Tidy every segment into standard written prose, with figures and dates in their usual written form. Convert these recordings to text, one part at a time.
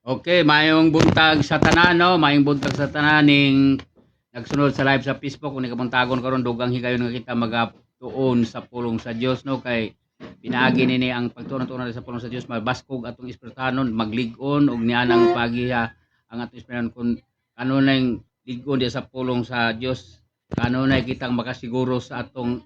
Okay, mayong buntag sa tanan, no? Mayong buntag sa tanan ning nagsunod sa live sa Facebook kung ikabuntagon karon dugang higayon nga kita magatuon sa pulong sa Dios, no? Kay pinaagi nini ang pagtuon sa pulong sa Dios mabaskog atong espiritanon, maglig-on og nianang pagiha ang atong espiritanon kun kanunay lig-on di sa pulong sa Dios. Kanunay kitang makasiguro sa atong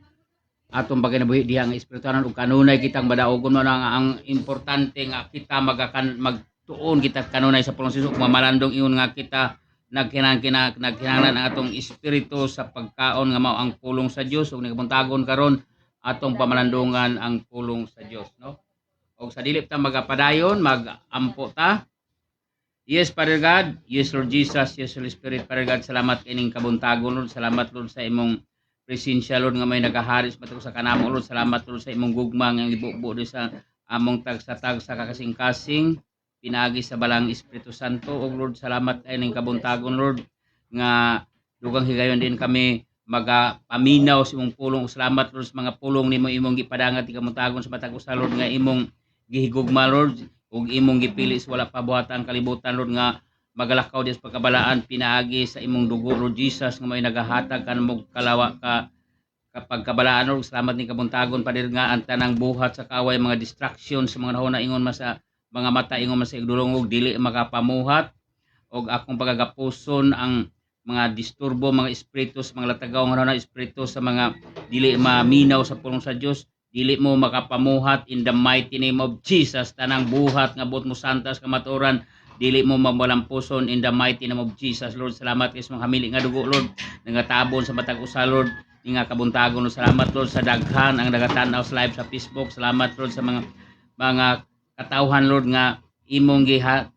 pagkinabuhi diha nga espirituhanon ug kanunay kitang madaogon man ang importante nga kita magtuon kita kanunay sa pulong sa Dios ug mamalandong ingon nga kita nagkinahanglan ang atong espiritu sa pagkaon nga mao ang pulong sa Dios ug nagpuntagon karon atong pamalandungan ang pulong sa Dios, no? Og sa dili ta magapadayon magampo ta. Yes, Father God. Yes, Lord Jesus. Yes, Holy Spirit. Father God, salamat kining kabuntagon, Lord. Salamat, Lord, sa imong presensya, Lord, nga may nagaharis matag sa kanamo, Lord. Salamat, Lord, sa imong gugma nga ibubo sa among tag sa kakasing-kasing pinagi sa balang Espiritu Santo. O Lord, salamat kining kabuntagon, Lord, nga dugang higayon din kami magapaminaw sa imong pulong. Salamat, Lord, sa mga pulong nimo imong gipadangat kabuntagon sa matag usa, Lord, nga imong gihigugma, Lord, ug imong gipili sa wala pabuhatan kalibutan, Lord, nga magalakaw dis pagkabalaan pinaagi sa imong dugo, Lord Jesus, nga may nagahatag kanimo kalawa ka kapag kabalaan, Lord. Salamat ni kabuntagon padir nga ang tanang buhat sa kaway mga distraction sa mga nahuna ingon sa mga mata ingon sa igdulongog dili makapamuhat og akong pagagapuson ang mga disturbo, mga espiritu sa mga latagaw nga nahuna espiritu sa mga dili maminaw sa pulong sa Dios. Dili mo makapamuhat in the mighty name of Jesus. Tanang buhat nga buot mo santas kamaturan, dili mo mawalampuson in the mighty name of Jesus, Lord. Salamat kay sa mga hamili nga dugo, Lord, nangatabon sa matag usa, Lord, nga kabuntagon, Lord. Salamat, Lord, sa daghan ang nagatanaw sa live sa Facebook. Salamat, Lord, sa mga katawhan, Lord, nga imong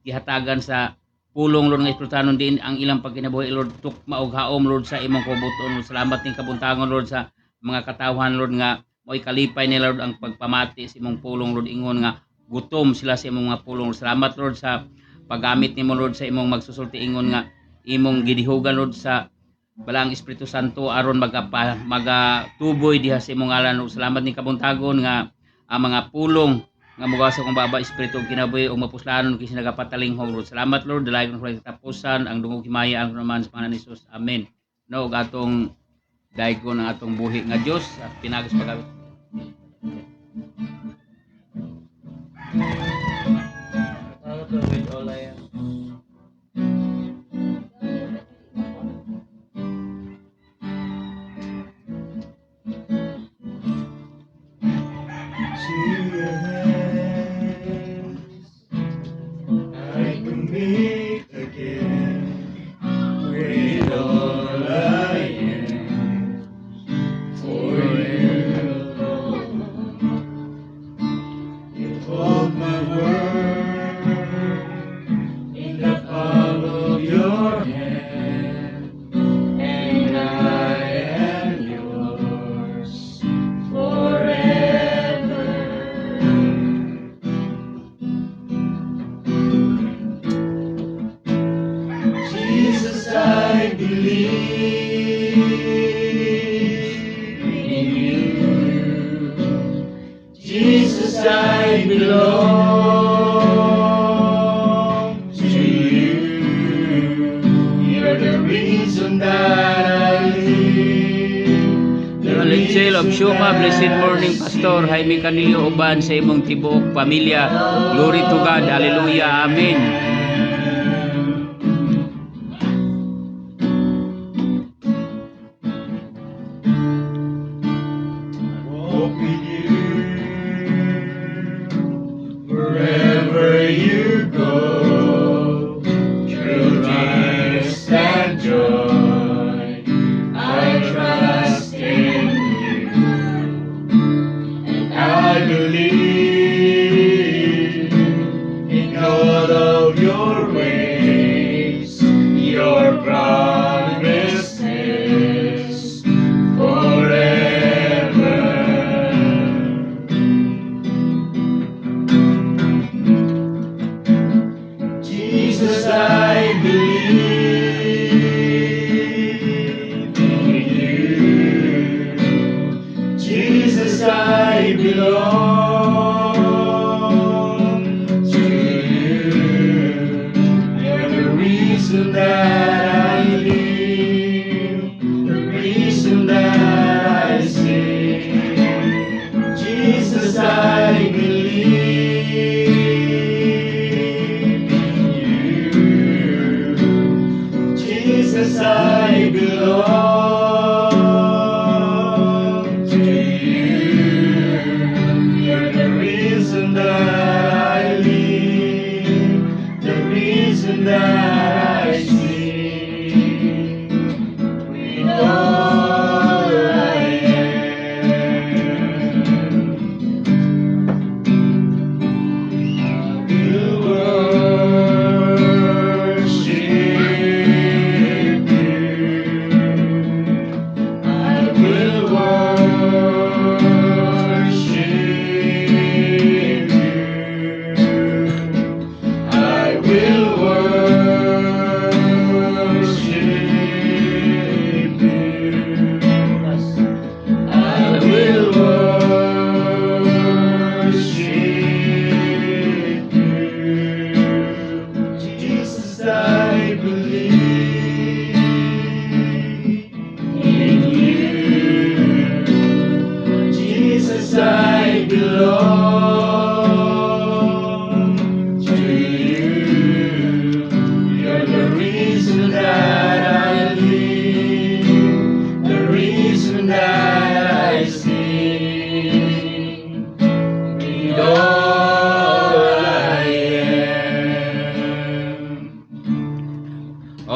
gihatagan sa pulong, Lord, nga espiritanon din ang ilang pagkinabuhi, Lord, tukma og haom, Lord, sa imong kabuton, Lord. Salamat ning kabuntagon, Lord, sa mga katawhan, Lord, nga mo'y kalipay nila, Lord, ang pagpamati sa imong pulong, Lord. Ingon nga gutom sila sa imong mga pulong. Salamat, Lord, sa paggamit nimo, Lord, sa imong magsusulti. Ingon nga imong gidihugan, Lord, sa balang Espiritu Santo aron magatuboy diha sa imong ngalan, Lord. Salamat ni kabuntagon nga ang mga pulong nga mugasa kong baba espiritu og kinabuhi og mapuslanon kay nagapatalinghong, Lord. Salamat, Lord, dalayon ko tapusan ang dungog himaya ang naman sa pangalan ni Jesus. Amen. No, atong dayon ang atong buhi nga Dios at pinagos pagawit. Jesus, I belong to you. You're the reason that I live. Alexel of Shuma, blessed morning, Pastor Jaime Canillo uban sa imong tibuok pamilya. Glory to God. Hallelujah. Amen. Wherever you go, through tears and joy, I trust in you, and I believe in all of your ways, your promises forever.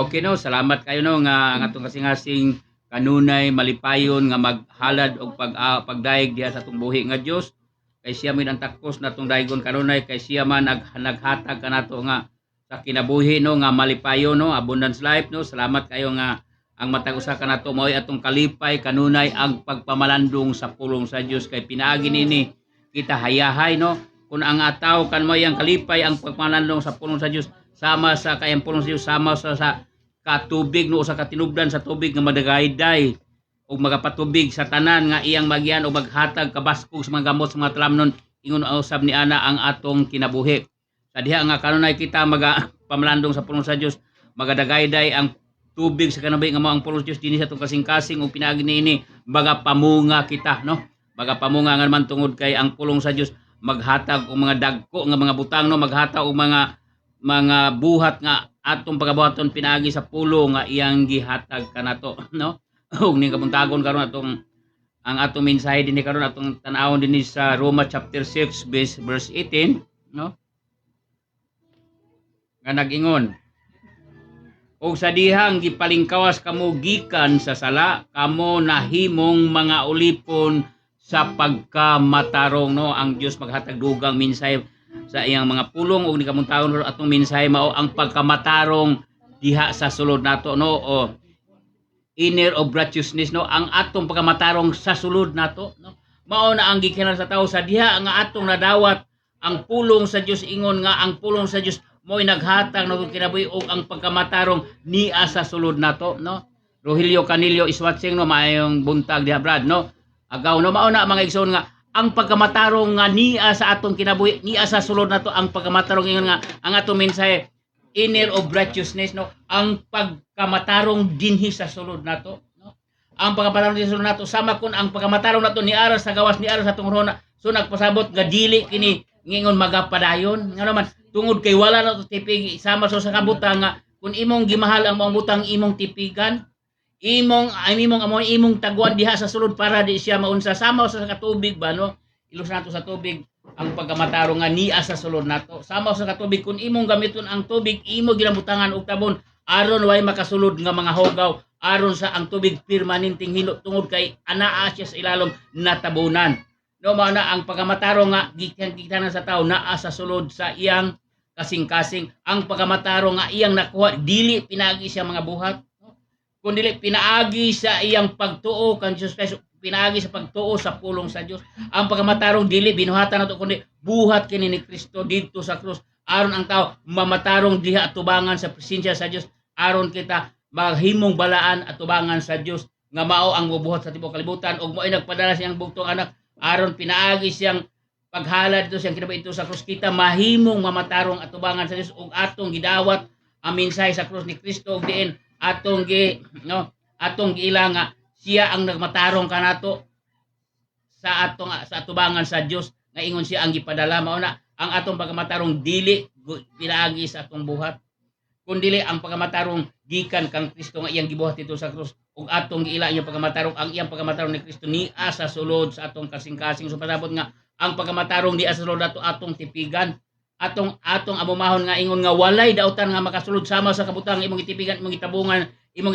Okay no, salamat kayo no nga ang atong kasing-kasing kanunay malipayon nga maghalad og pagdaig diha sa atong buhi nga Dios. Kay siya man ang takos natong daigon kanunay, kay siya man naghatag kanato nga sa kinabuhi no nga malipayon no, abundance life no. Salamat kayo nga ang matag usa kanato mao'y atong kalipay kanunay ang pagpamalandong sa pulong sa Dios, kay pinaagi nini kita hayahay no. Kung ang ataw kan mo yang kalipay ang pagpamalandong sa pulong sa Dios, sama sa kayang pulong sa Dios, sama sa katubig no, sa katinubdan sa tubig nga madagayday ug magapatubig sa tanan nga iyang magyan o maghatag kabaskog sa mga gamot sa mga talamnon, ingon usab ni ana ang atong kinabuhi. Sa diha nga kanunay kita pamalandong sa pulong sa Dios, magadagayday ang tubig sa kanabi nga mao ang pulong sa Dios dinhi sa atong kasing-kasing ug pinaagi niini bagapamunga kita no. Bagapamunga nga man tungod kay ang pulong sa Dios maghatag og mga dagko nga mga butang no, maghatag og mga buhat nga atong pagabuhaton pinaagi sa pulo nga iyang gihatag kanato no. Ug ning kabuntagon karon ang atong mensahe dinhi karon atong tan-awon dinhi sa Roma chapter 6 verse 18 no. Nga nag-ingon, og sa dihang gipalingkawas kamo gikan sa sala, kamo nahimong mga ulipon sa pagkamatarong no. Ang Dios maghatag dugang mensahe sa iyang mga pulong ug ni kamuntagon atong mensahe mao ang pagkamatarong diha sa sulod nato no, o inner of righteousness no, ang atong pagkamatarong sa sulod nato no. Mao na ang gikinahanglan sa tawo sa diha nga atong nadawat ang pulong sa Dios, ingon nga ang pulong sa Dios mo'y naghatag no kinabuhi og ang pagkamatarong niya sa sulod nato no. Rogelio Canillo is watching no, maayong buntag diha Brad no. Agaw no, mao na mga igsoon nga ang pagkamatarong nga niya sa atong kinabuhi, niya sa sulod nato ang pagkamatarong, ingon nga ang atong mensahe inner of righteousness no, ang pagkamatarong dinhi sa sulod nato no. Ang pagkamatarong dinhi sa sulod nato sama kun ang pagkamatarong nato ni aras sa gawas, ni aras sa atong rona, so nagpasabot nga dili kini ngingon magapadayon nga naman tungod kay wala na to tipig sama so sa kabutang nga kun imong gimahal ang mga butang imong tipigan, imong taguan diha sa sulod para di siya maunsa sama sa katubig ba no. Ilus nato sa tubig ang pagkamatarong nga niya sa sulod nato, sama sa katubig kun imong gamiton ang tubig imo ginabutangan og tabon aron way makasulod nga mga hogaw, aron sa ang tubig permanenteng hilo tungod kay anaa siya sa ilalom natabunan no. Mao na ang pagkamatarong nga gikan sa tawo naa sa sulod sa iyang kasing-kasing. Ang pagkamatarong nga iyang nakuha dili pinaagi siya mga buhat no? Kundi pinaagi sa iyang pagtuo kan Jesus Christ, pinaagi sa pagtuo sa pulong sa Dios. Ang pagkamatarong dili binuhatan nato kundi buhat kini ni Kristo dito sa krus, aron ang tao mamatarong diha atubangan sa presensya sa Dios, aron kita maghimong balaan atubangan sa Dios nga mao ang mubuhat sa tibuok kalibutan, ug mo'y nagpadala siyang bugtong anak aron pinaagi siyang paghalad dito siyang kinabuhi ito sa krus, kita mahimong mamatarong atubangan sa Dios ug atong gidawat ang mensahe sa krus ni Kristo ug diin atong giila nga siya ang nagmatarong kanato sa atubangan sa Dios nga ingon siya ang gipadala. Mao na ang atong pagkamatarong dili pinaagi sa atong buhat, kundi ang pagkamatarong gikan kang Kristo nga iyang gibuhat dito sa krus ug atong giila iyang pagkamatarong, ang iyang pagkamatarong ni Kristo niya sa sulod sa atong kasing-kasing. So pasabot nga ang pagkamatarong di sa sulod nato atong tipigan, atong amumahon nga ingon nga walay dautan nga makasulod sama sa kabutang imong itipigan, imong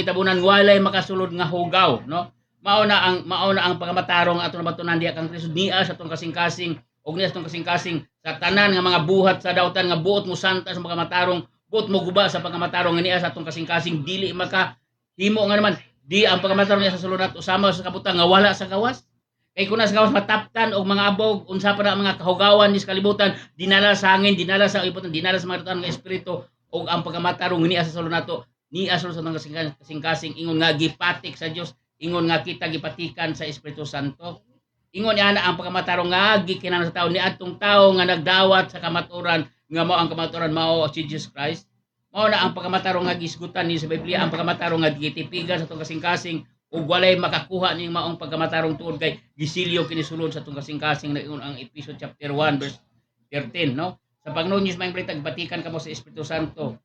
itabunan walay makasulod nga hugaw no. Mao na ang pagkamatarong atong nabatunan diha kang Kristo niya sa atong kasing-kasing ug niya sa atong kasing-kasing sa tanan nga mga buhat sa dautan nga buot mo santa sa pagkamatarong, buot mo guba sa pagkamatarong nga niya sa atong kasing-kasing, dili makahimo nga naman di ang pagkamatarong niya sa sulod nato sama sa kabutang nga wala sa gawas. Kay kuna sa gawas mataptan og mga abog unsa pa na mga kahugawan ni sa kalibutan, dinala sa hangin, dinala sa ibutan, dinala sa mga nga espiritu, ug ang pagkamatarong niya sa sulod nato niya sa atong kasing-kasing, ingon nga gipatik sa Dios, ingon nga kita gipatikan sa Espiritu Santo. Ingon niya na ang pagkamatarong nga gikinahanglan sa tawo ni atong tawo nga nagdawat sa kamaturan nga mao ang kamaturan mao si Jesus Christ. Mao na ang pagkamatarong nga gisgutan ni sa Biblia, ang pagkamatarong nga gitipigan sa atong kasing-kasing ug walay makakuha ning maong pagkamatarong tuod kay gisilyo kini sulod sa atong kasing-kasing na ingon ang Ephesians chapter 1 verse 13 no. Sa pagnunyos may balita batikan kamo sa Espiritu Santo.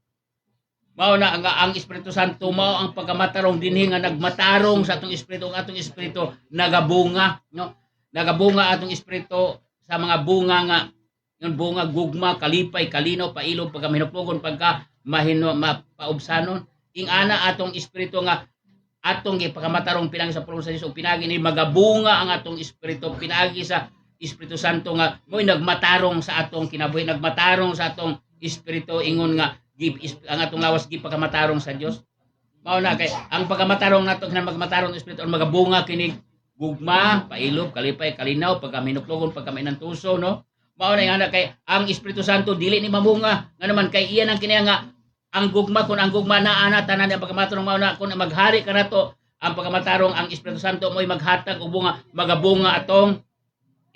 Mao na ang Espiritu Santo mao ang pagkamatarong dinhi nga nagmatarong sa atong espiritu, ug atong espiritu nagabunga no. Nagabunga atong espiritu sa mga bunga nga yung bunga gugma, kalipay, kalinaw, pailog, pagkaminuplugon, pagka mapaubsanon. ing ana atong espiritu nga atong gipakamatarong pinagi sa pulong sa Dios ug pinagi ni magabunga ang atong espiritu pinagi sa Espiritu Santo nga mo'y nagmatarong sa atong kinabuhi, nagmatarong sa atong espiritu ingon nga ang atong lawas gipakamatarong sa Dios. Mao na kay ang pagkamatarong nato kinang magmatarong espiritu ang magabunga kinig gugma, pailog, kalipay, kalinaw, pagkaminuklogon, pagkaminantuso, no? Mao na nga kay ang Espiritu Santo dili ni mamunga nga naman kay iyan ang kiniya nga ang gugma kun ang gugma naa na tanan ang pagkamatarong mao na kun maghari ka nato ang pagkamatarong ang Espiritu Santo mo'y maghatag og bunga magabunga atong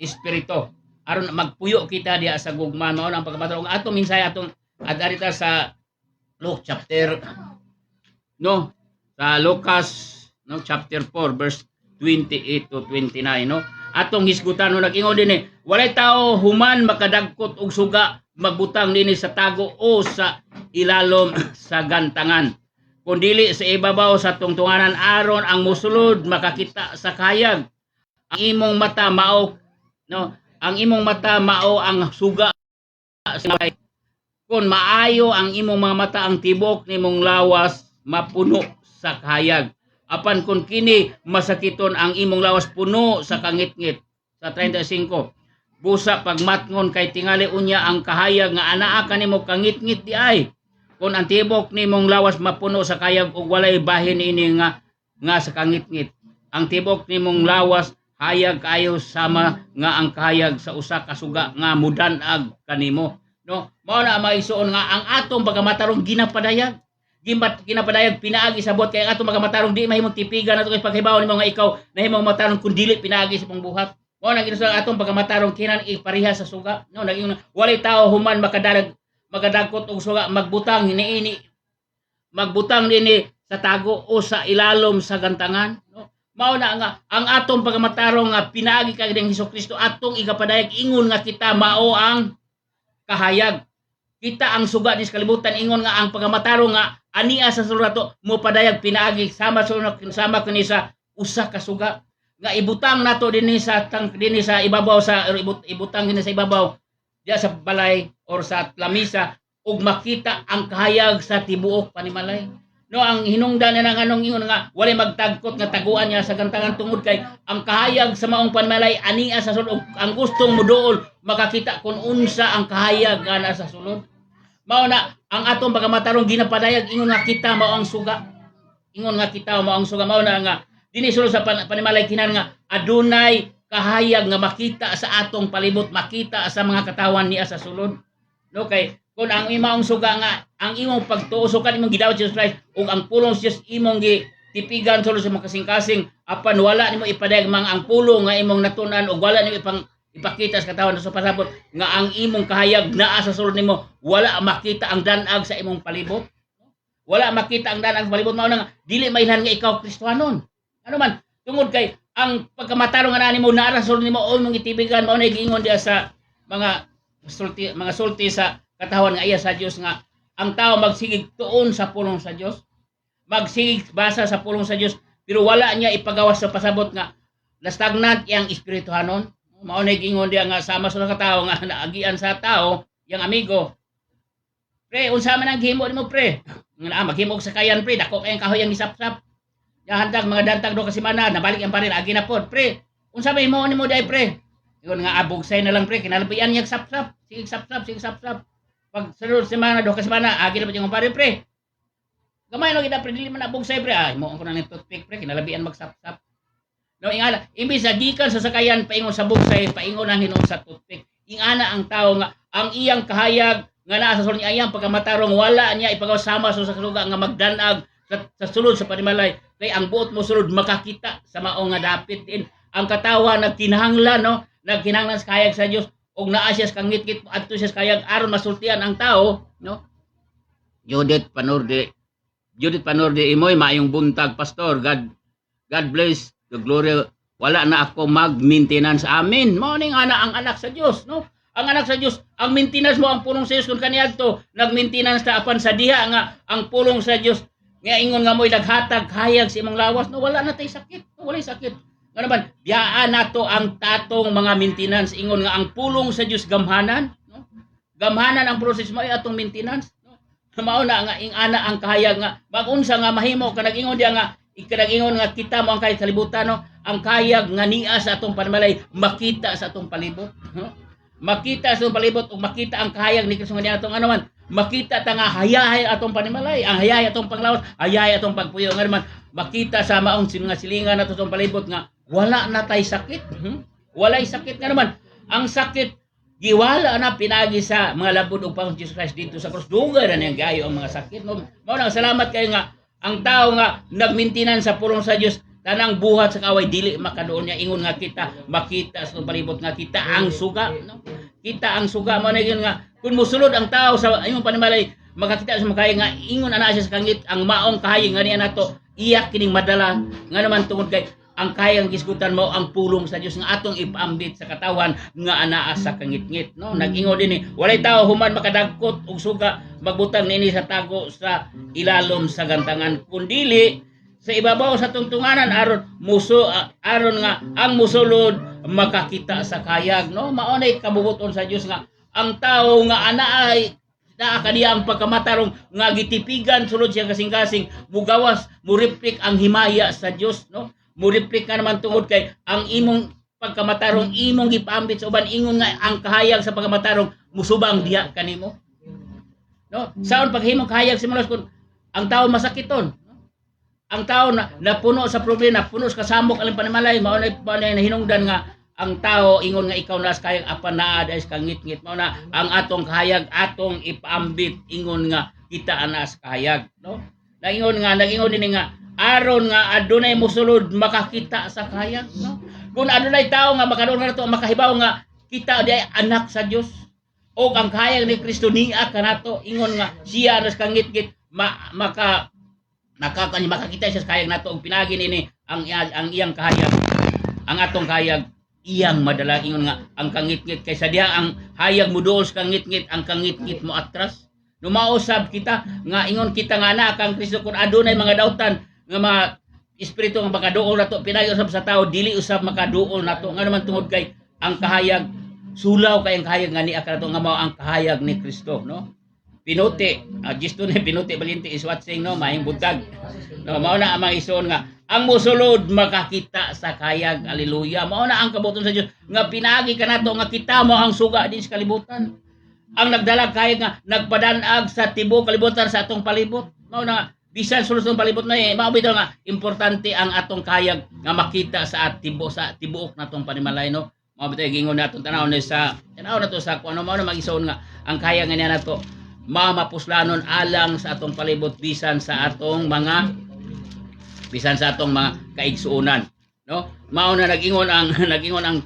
espiritu aron magpuyo kita diha sa gugma mao na ang pagkamatarong atong minsay atong adarita sa Luke chapter no sa Lucas no chapter 4 verse 28 to 29 no atong hisgutan no nag-ingon dinhi walay tao human makadagkot og suga magbutang dinhi sa tago o sa ilalom sa gantangan kun dili sa ibabaw sa tungtunganan aron ang musulod makakita sa kayag ang imong mata mao no ang imong mata mao ang suga sa kun maayo ang imong mga mata ang tibok nimong lawas mapuno sa kahayag apan kun kini masakiton ang imong lawas puno sa kangitngit sa 35 busa pagmatngon kay tingali unya ang kahayag nga anaa kanimo kangitngit di ay kun ang tibok nimong lawas mapuno sa kahayag ug walay bahin ini nga sa kangitngit ang tibok nimong lawas hayag kayo sama nga ang kahayag sa usa ka suga nga mudanag kanimo no mao na maisuon nga ang atong pagkamatarong ginapadayag ginapadayag pinaagi sa buhat kay ang atong pagkamatarong di mahimong tipigan ato kay paghibaw nimo nga ikaw nahimong matarong kun dili pinaagi sa pong buhat mao na ginusa atong pagkamatarong kinan ipareha sa suga no naging walay tao human makadagkot og suga magbutang hiniini magbutang dinhi sa tago o sa ilalom sa gantangan no mao na nga ang atong pagkamatarong nga pinaagi kay Hesukristo atong igapadayag ingon nga kita mao ang kahayag kita ang suga ni kalibutan ingon nga ang pagkamatarong nga ania sa surato mo padayag pinaagi sama kini sa usa ka suga nga ibutang nato dinhi sa ibabaw sa ibutang dinhi sa ibabaw diya sa balay or sa lamisa ug makita ang kahayag sa tibuok panimalay no ang hinungdan na ng anong ingon nga walay magtagkot nga taguan niya sa gantangan tungod kay ang kahayag sa maong panimalay ania sa sulod ang gustong muduol makakita kung unsa ang kahayag nga nasa sulod mao na ang atong pagkamatarong ginapadayag ingon nga kita mao ang suga ingon nga kita mao ang suga mao na nga dinhi sulod sa panimalay kinan nga adunay kahayag nga makita sa atong palibot makita sa mga katawan niya sa sulod no kay kung ang imong suga nga ang imong pagtuusokan imong gidawat sa Jesus Christ ug ang pulong sa Dios imong gitipigan sulod sa makasing-kasing apan wala nimo ipadayag ang pulong nga imong natunan ug wala nimo ipakita sa katawan sa pasabot nga ang imong kahayag naa sa sulod nimo wala makita ang danag sa imong palibot wala makita ang danag sa palibot mao na nga dili mailhan nga ikaw Kristiyanon ano man tungod kay ang pagkamatarong nga nimo naa sa sulod nimo o imong itipigan mao na giingon diya sa mga sulti sa katawan nga iya sa Dios nga ang tao magsigig tuon sa pulong sa Dios magsigig basa sa pulong sa Dios pero wala niya ipagawas sa pasabot nga nastagnant iyang espirituhanon mao na gingon diya nga sama sa katao nga naagian sa tao yang amigo pre unsa man ang gihimo nimo pre nga maghimo sa kayan pre dako kay ang kahoy ang gisapsap ya hantag mga dantag do kasi mana nabalik ang paril agi na pod pre unsa may himo nimo dai pre ingon nga abog say na lang pre kinalabian niya sapsap sige sapsap pag sunod semana do kasi mana agi na yung pare pre gamay no kita pre dili man abog say pre ay mo ko na ni toothpick pre kinalabian magsapsap no ingala imbis sa gikan sa sakayan paingon sa bugsay paingon ang Hinuon sa toothpick ingana ang tao nga ang iyang kahayag nga naa sa sulod niya iyang pagkamatarong wala niya ipagaw sama sa suga nga magdanag sa sulod sa panimalay kay ang buot mo sulod makakita sa mao nga dapit din ang katawa nagkinahanglan no nagkinahanglan sa kahayag sa Dios og naa siya sa kangit-ngit adto siya sa kahayag aron masultian ang tao no Judith Panorde imoy maayong buntag pastor God bless the glory wala na ako mag-maintenance amin mao ning ang anak sa Dios no ang anak sa Dios ang maintenance mo ang pulong sa Dios kun kaniadto nag-maintenance ta apan sa diha nga ang pulong sa Dios nga ingon nga mo'y naghatag hayag sa imong lawas no wala na tay sakit no walay sakit nga naman biyaan nato ang tatong mga maintenance ingon nga ang pulong sa Dios gamhanan no gamhanan ang proseso mo ay atong maintenance no Mao na nga ing ana ang kahayag nga bag-unsa nga mahimo kanang ingon diya nga ikanang ingon nga kita mo ang kahit kalibutan no, ang kahayag nga niya sa atong panimalay makita sa atong palibot, no? Makita sa atong palibot ug makita ang kahayag ni Kristo nga niya atong ano man, makita ta nga hayahay atong panimalay, ang hayahay atong panglawas, hayahay atong pagpuyo nga naman makita sa maong mga silingan nato sa palibot nga wala na tay sakit. Walay sakit nga naman. Ang sakit giwala na pinagi sa mga labod ug Panginoon Jesus Christ dito sa cross. Dugay na niyang gayo ang mga sakit. No? Mao nang salamat kayo nga ang tao nga nagmintinan sa pulong sa Dios tanang buhat sa kaway dili makaduol niya ingon nga kita makita sa palibot nga kita ang suga, no? Kita ang suga mo na yun nga kung musulod ang tao sa imong panimalay makakita sa makaya nga ingon ana siya sa kangit ang maong kahayo nga niya nato iyak kining madala nga naman tungod kay ang kayang gisgutan mo ang pulong sa Dios nga atong ipaambit sa katawan nga anaa sa kangit-ngit, no? Nag-ingon dinhi walay tao human makadagkot og suga magbutang nini sa tago sa ilalom sa gantangan kundili sa ibabaw sa tungtunganan aron nga ang musulod makakita sa kayag, no? Mao nay kabubuton sa Dios nga ang tao nga anaay naa kaniya ang pagkamatarong nga gitipigan sulod siya kasing-kasing mugawas muriplik ang himaya sa Dios, no? Muriplik ka naman tungod kay ang imong pagkamatarong imong gipaambit sa uban ingon nga ang kahayag sa pagkamatarong musubang diha kanimo, no? Saon paghimong kahayag simulos kun ang tao masakiton, no? Ang tao na napuno sa problema, puno sa kasamok alang panimalay mao na hinungdan nga ang tao ingon nga ikaw nas kayang apan naa dahil ka ngit-ngit mao na ang atong kahayag atong ipaambit ingon nga kita anas kahayag, no? Nagingon din nga aron nga adunay mosulod makakita sa kahayag, no? Kung adunay tao nga makaroon na nato makahibaw nga kita di anak sa Dios o ang kahayag ni Kristo niya kanato ingon nga siya anas ka ngit-ngit makakita siya sa kahayag nato og pinagi nini ang iyang kahayag ang atong kahayag iyang madala ingon nga ang kangit-ngit kaysa diha ang hayag mo duol sa kangit-ngit ang kangit-ngit mo atras numausab kita nga ingon kita nga anak ang Kristo kung adunay mga dautan nga mga espiritu nga makaduol nato pinagi usab sa tao dili usab makaduol nato nga naman tungod kay ang kahayag sulaw kay ang kahayag nga niya kanato nga mao ang kahayag ni Kristo, no? Pinuti gisto ni pinuti balinti is what saying, no? Maayong buntag, no? Mao na ang mga isuon nga ang mosulod makakita sa kahayag, haleluya. Mao na ang kabuton sa Dios nga pinagi kanato nga kita mo ang suga din sa kalibutan ang nagdala kahayag nga nagpadanag sa tibuok kalibutan sa atong palibot. Mao na bisan sulod ng palibot na mao bitaw nga importante ang atong kahayag nga makita sa tibuok natong panimalay, no? Mao bitaw gingon naton tanaw nato sa kuno mao na mag-isuon nga ang kahayag nga niya nato mapuslanon alang sa atong palibot bisan sa atong mga kaigsuonan, no? Mao na nagingon ang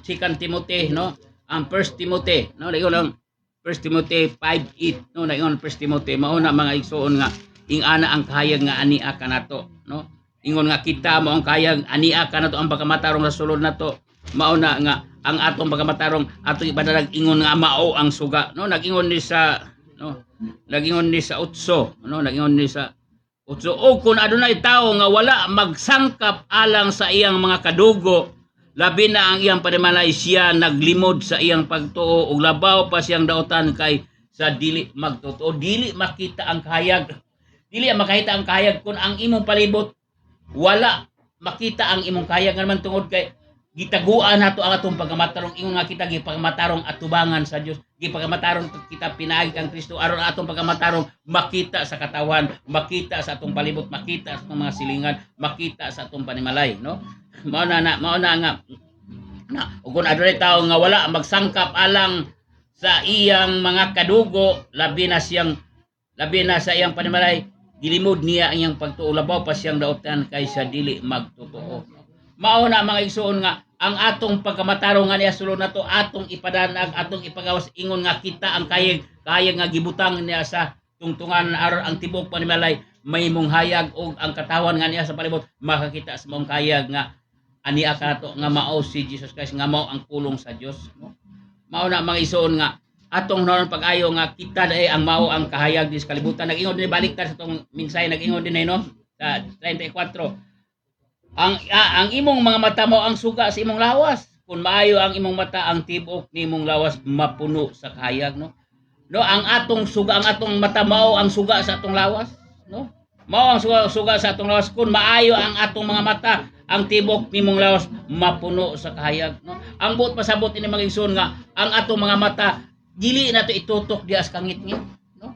2 Timothy, no? Ang 1 Timothy, no? Nagingon ang 1 Timothy 5:8, no? Nagingon 1 Timothy mao na mga igsuon nga ing ana ang kahayag nga ania kanato, no? Ingon nga kita mo ang kahayag ania kanato ang pagkamatarong sa sulod nato mao na nga ang atong pagkamatarong atong ipadalag ingon nga mao ang suga, no? Nagingon ni sa 8, no? Nagingon ni sa 8 o kung adunay tao nga wala magsangkap alang sa iyang mga kadugo labi na ang iyang panimalay siya naglimod sa iyang pagtuo ug labaw pa siyang daotan kay sa dili magtotoo dili makita ang kahayag dili makita ang kahayag kung ang imong palibot wala makita ang imong kahayag naman tungod kay gitaguan nato ang atong pagkamatarong ingon nga kita gipagmatarong atubangan sa Dios gipagmatarong kita pinaagi kang Kristo aron atong pagkamatarong makita sa katawan makita sa atong palibot makita sa atong mga silingan makita sa atong panimalay, no? Mao na nga ug kung adunay tawo nga wala magsangkap alang sa iyang mga kadugo labi na sa iyang panimalay gilimod niya ang iyang pagtuo labaw pa siyang daotan kaysa dili magtotoo. Mao na mga igsuon nga ang atong pagkamatarong nga niya sulod nato atong ipadanag atong ipagawas ingon nga kita ang kahayag nga gibutang niya sa tungtungan aron ang tibok panimalay may mong hayag og ang katawan nga niya sa palibot makakita sa mong kahayag nga ania kanato nga mao si Jesus Christ nga mao ang pulong sa Dios, no? Mao na mga isuon nga atong noon pag-ayo nga kita dai ang mao ang kahayag dis kalibutan. Nag-ingon din baliktad sa tong minsay nag-ingon din no sa 34 ang imong mga mata mo ang suga sa imong lawas kung maayo ang imong mata ang tibok nimong lawas mapuno sa kahayag, no? no, ang atong suga, ang atong mata mao ang suga sa atong lawas, no? Mao ang suga sa atong lawas. Kung maayo ang atong mga mata, ang tibok nimong lawas mapuno sa kahayag, no? Ang buot pasabot ini mga igsoon nga ang atong mga mata dili nato itutok dias kangit-ngit, no?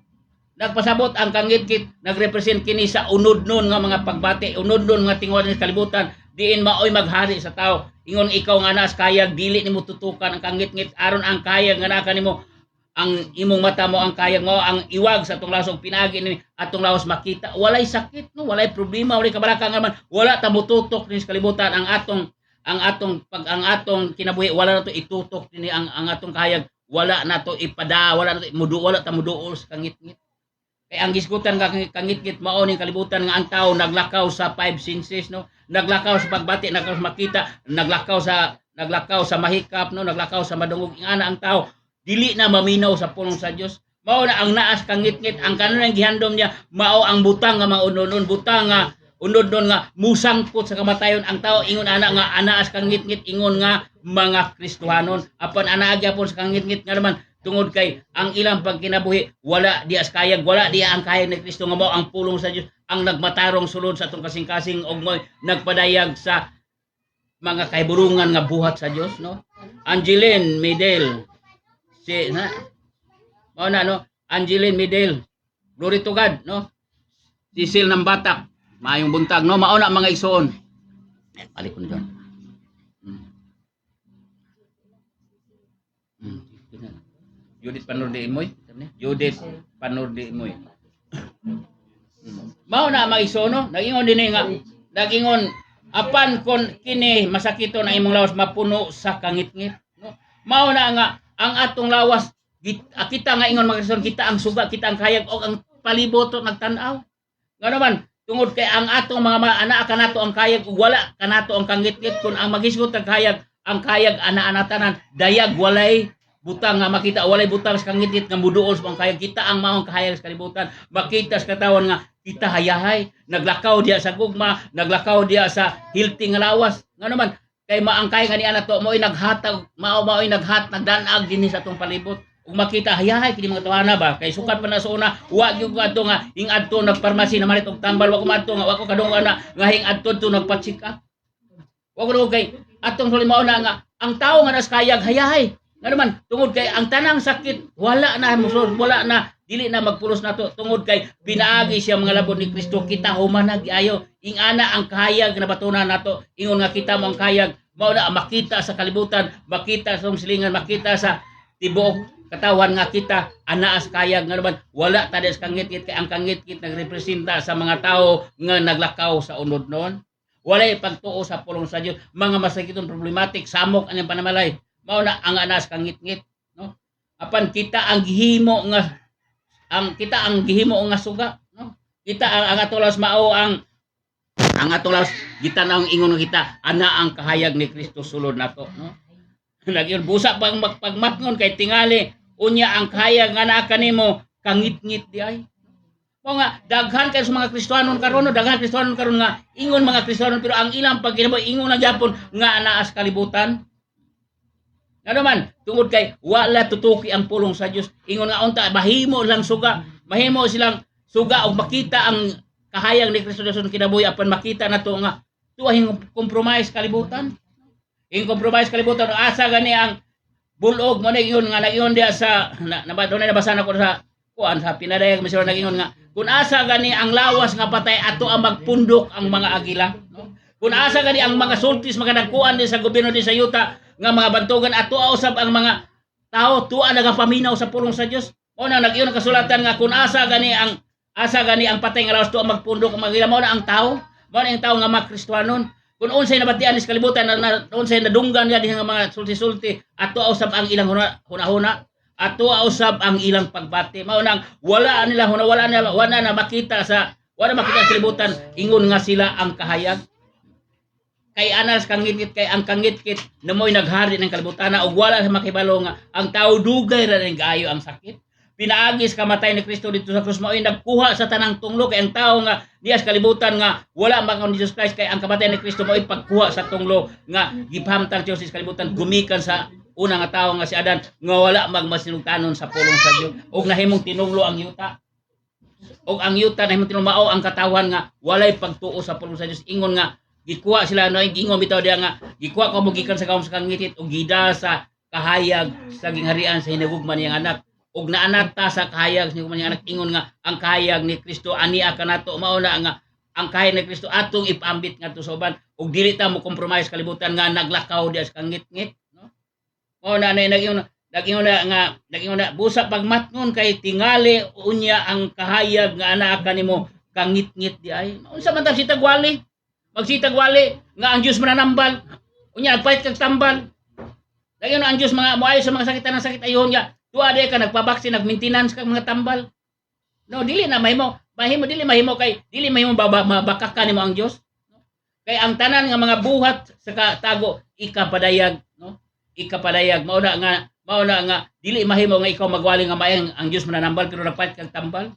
Nagpasabot ang kangit-ngit nagrepresent kini sa unod-non nga mga pagbati, unod-non nga tingwad sa kalibutan, diin maoy maghari sa tao. Ingon ikaw nga nas kayag dili nimo tutukan ang kangit-ngit aron ang kayag nga naa kanimo, ang imong mata mo ang kayag mo ang iwag sa atong lasong pinagi ni atong lawas makita, walay sakit, no, walay problema, walay kabalaka nga man, wala ta motutok ni sa kalibutan ang atong kinabuhi, wala na to itutok ni ang atong kayag, wala na to ipada, wala na to wala ta muduol sa kangit-ngit. Kay ang gisgutan nga kangit-ngit mao ning kalibutan nga ang tao naglakaw sa five senses, no, naglakaw sa pagbati, naglakaw sa makita, naglakaw sa mahikap, no, naglakaw sa madungog. Ingana ang tao dili na maminaw sa pulong sa Dios. Mao na ang naas kangit-ngit, ang kanang gihandom niya mao ang butang nga mga unon, butang nga unod-non nga musangkot sa kamatayon. Ang tao ingon ana nga anaas kangit-ngit, ingon nga mga Kristohanon. Apan anaagi pon sa kangit-ngit nga naman tungod kay ang ilang pagkinabuhi wala diya sa kayag, wala diya ang kayag ni Kristo nga mao ang pulong sa Dios, ang nagmatarong sulod sa atong kasing-kasing og mo'y nagpadayag sa mga kahiburungan nga buhat sa Dios, no? Angeline Medel, si na mao na, no, Angeline Medel, glory to God, no? Sisil ng Batak, maayong buntag, no, mao na mga igsoon. Balik ko diyon. Judith Panurdi Imoy, Judith Panurdi Imoy. Mao na mga igsoon, no? Nagingon dinhi nga, nagingon apan kon kini masakito na imong lawas mapuno sa kangit-ngit, no? Mao na nga ang atong lawas kita nga ingon mga igsoon, kita ang suga, kita ang kayag og ang palibot nagtan-aw. Nga naman tungod kay ang atong mga anak kanato ang kayag ug wala kanato ang kangit-ngit. Kun ang magisgot ang kayag ana-ana tanan dayag, walay butang nga makita, walay butang sa kangit-ngit nga muduol sa kayag. Kita ang maong kahayag sa kalibutan, makita sa katawan nga kita hayahay, naglakaw diya sa gugma, naglakaw diya sa healthy nga lawas. Nga naman kay maang kayag ani ana to mo'y naghatag, mao'y nagdanag dinhi sa atong palibot. Ug makita hayahay kini mga tawana ba kay sukat pa na sa una, wa gyud adto nga hing-adto nagparmasi na malit og tambal, wa ko madto nga wa ko kadunggan na nga hing-adto to nagpa-check up. Wa ko kay atong sulimaon na nga ang tawo nga nas kayag hayahay. Nga naman tungod kay ang tanang sakit wala na musulod, wala na, dili na magpulos nato tungod kay pinaagi siya mga labod ni Kristo. Kita humanag ayo ingana ang kahayag na batunan nato, ingon nga kita mo ang kayag mao na makita sa kalibutan, makita sa silingan, makita sa tibuok katawan nga kita anaas kayag. Nga naman wala ta sa kangit-ngit, kay ang kangit-ngit nagrepresenta sa mga tao nga naglakaw sa unod noon, walay pagtuo sa pulong sa Dios, mga masakiton problematic samok anyang panamalay. Mao na ang anas kangit-ngit, no? Apan kita ang gihimo nga suga, no? Kita ang atong lawas mao ang atong lawas gitan-aw ingon kita ana ang kahayag ni Kristo sulod nato, no? Nagyon busa pang pagmatngon kay tingali unya ang kahayag nga naa kanimo kangit-ngit di ay. Mo nga daghan kay sa mga Kristiyanon karon, no? Daghan Kristiyanon karon nga ingon mga Kristiyanon pero ang ilang pagkinabuhi ingon na gyapon nga anaas kalibutan. Nga naman, tungod kay wala tutuki ang pulong sa Dios, ingon nga unta mahimo lang suga, mahimo silang suga og makita ang kahayag ni Kristo sa kinabuhi, apan makita nato nga tuwahing compromise kalibutan. Ing compromise kalibutan asa gani ang bulog mo na ingon nga nagingon dia sa nabasa na ko sa kuan sa pinadayag misyon nagingon nga kun asa gani ang lawas nga patay ato ang magpundok ang mga agila, no? Kun asa gani ang mga sultis mga nagkuan din sa gobyerno din sa yuta nga mga bantugan ato usab ang mga tao tuwa nagapaminaw sa pulong sa Dios. O na nag-iyon kasulatan nga kun asa gani ang patay nga lawas tuwa magpundok ang mga mo na ang tao, mo na ang tao nga mga Kristiyanon. Kung unsay nabatian sa kalibutan unsay nadunggan nga diha nga mga sulti-sulti ato usab ang ilang hunahuna, ato usab ang ilang pagbati. Mao nang wala nila wala na makita sa kalibutan, ingon nga sila ang kahayag. Kay anas kangit-ngit, kay ang kangit-ngit na mo'y naghari ng kalibutan ug wala sa makibalo nga ang tao dugay ra ning gaayo ang sakit. Pinaagi sa kamatay ni Kristo dito sa krus, mao'y nagkuha sa tanang tunglo, kay ang tao nga diya sa kalibutan nga wala man Jesus Christ, kay ang kamatay ni Kristo mao'y pagkuha sa tunglo nga gipahamtang Dios sa kalibutan gumikan sa una nga tawo nga si Adan nga wala magmasinugtanon sa pulong sa Dios ug nahimong tinuglo ang yuta. Og ang yuta nahimong tinuglo mao ang katawan nga walay pagtuo sa pulong sa Dios. Ingon nga gikuha sila no ingon bitaw diha nga gikuha ko mo gikan sa kaom sa kangitit ug gida sa kahayag sa gingharian sa hinagugma niyang anak. Ug naanat ta sa kahayag sa hinagugma niyang anak. Ingon nga ang kahayag ni Kristo ania kanato mao na nga ang kahayag ni Kristo atong ipambit ngadto sa uban ug dili ta mo compromise kalibutan nga naglakaw diha sa kangit-ngit no. Mao na nagingon na busa pagmatngon kay tingali unya ang kahayag nga anaa kanimo kangit-ngit di ay. Unsa man ta si tagwali? Magsitagwali nga ang Dios mananambal. Unya nagpait kag tambal. Dayon ang Dios mga moayo sa mga sakitan ng sakit ayun nga. Tuwa di ka nagpabaksin, nag-maintenance kag mga tambal. No, dili na mahimo kay dili mahimo mabakakan nimo ang Dios. No? Kay ang tanan nga mga buhat sa tago ikapadayag, no? Ikapadayag mao na nga dili mahimo nga ikaw magwali nga maayong ang Dios mananambal pero nagpait kag tambal.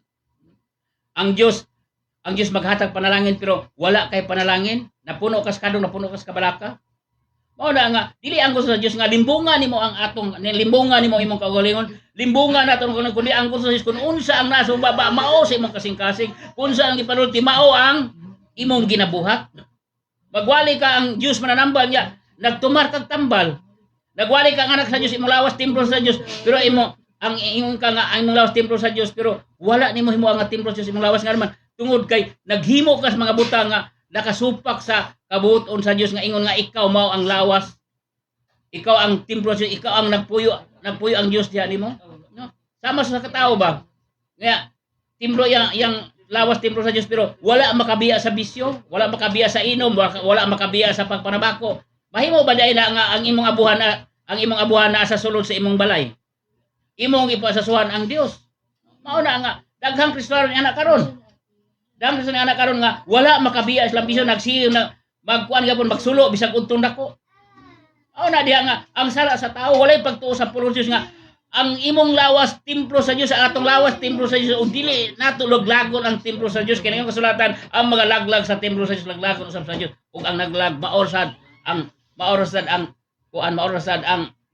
Ang Dios maghatag panalangin pero wala kay panalangin, napuno kas kadong, napuno kas kabalaka. Mao na nga dili ang gusto sa Dios nga limbungan nimo ang atong limbungan nimo imong kaugalingon, limbungan naton kundi ang gusto sa Dios kun unsa ang nasa baba mao sa imong kasing-kasing, unsa ang ipanulti mao ang imong ginabuhat. Magwali ka ang Dios mananambal niya, nagtumar kag tambal. Nagwali ka ang anak sa Dios imong lawas templo sa Dios pero imo ang imong ka nga ang imong lawas templo sa Dios pero wala nimo himo ang templo sa Dios imong lawas nga naman. Tungod kay naghimo ka sa mga butang nga nakasupak sa kabuton sa Dios nga ingon nga ikaw mao ang lawas. Ikaw ang templo sa Dios, ikaw ang nagpuyo ang Dios diha nimo. No? Sama sa katao ba? Nga templo yang lawas templo sa Dios pero wala makabiya sa bisyo, wala makabiya sa inom, wala makabiya sa pagpanabako. Mahimo ba dai na nga ang imong abuhan na sa sulod sa imong balay? Imong ipasasuhan ang Dios. Mao na nga daghang Kristiyano ni anak karon. Dam sa anak karon nga wala makabiya sa lambisyon nagsiyo na magkuan gapon magsulo bisag untong dako. Aw na diha nga ang sala sa tao walay pagtuo sa pulong Dios nga ang imong lawas templo sa Dios ang atong lawas templo sa Dios ug dili nato laglagon ang templo sa Dios kay nga kasulatan ang mga laglag sa templo sa Dios laglagon usab sa Dios ug ang naglag maorsad ang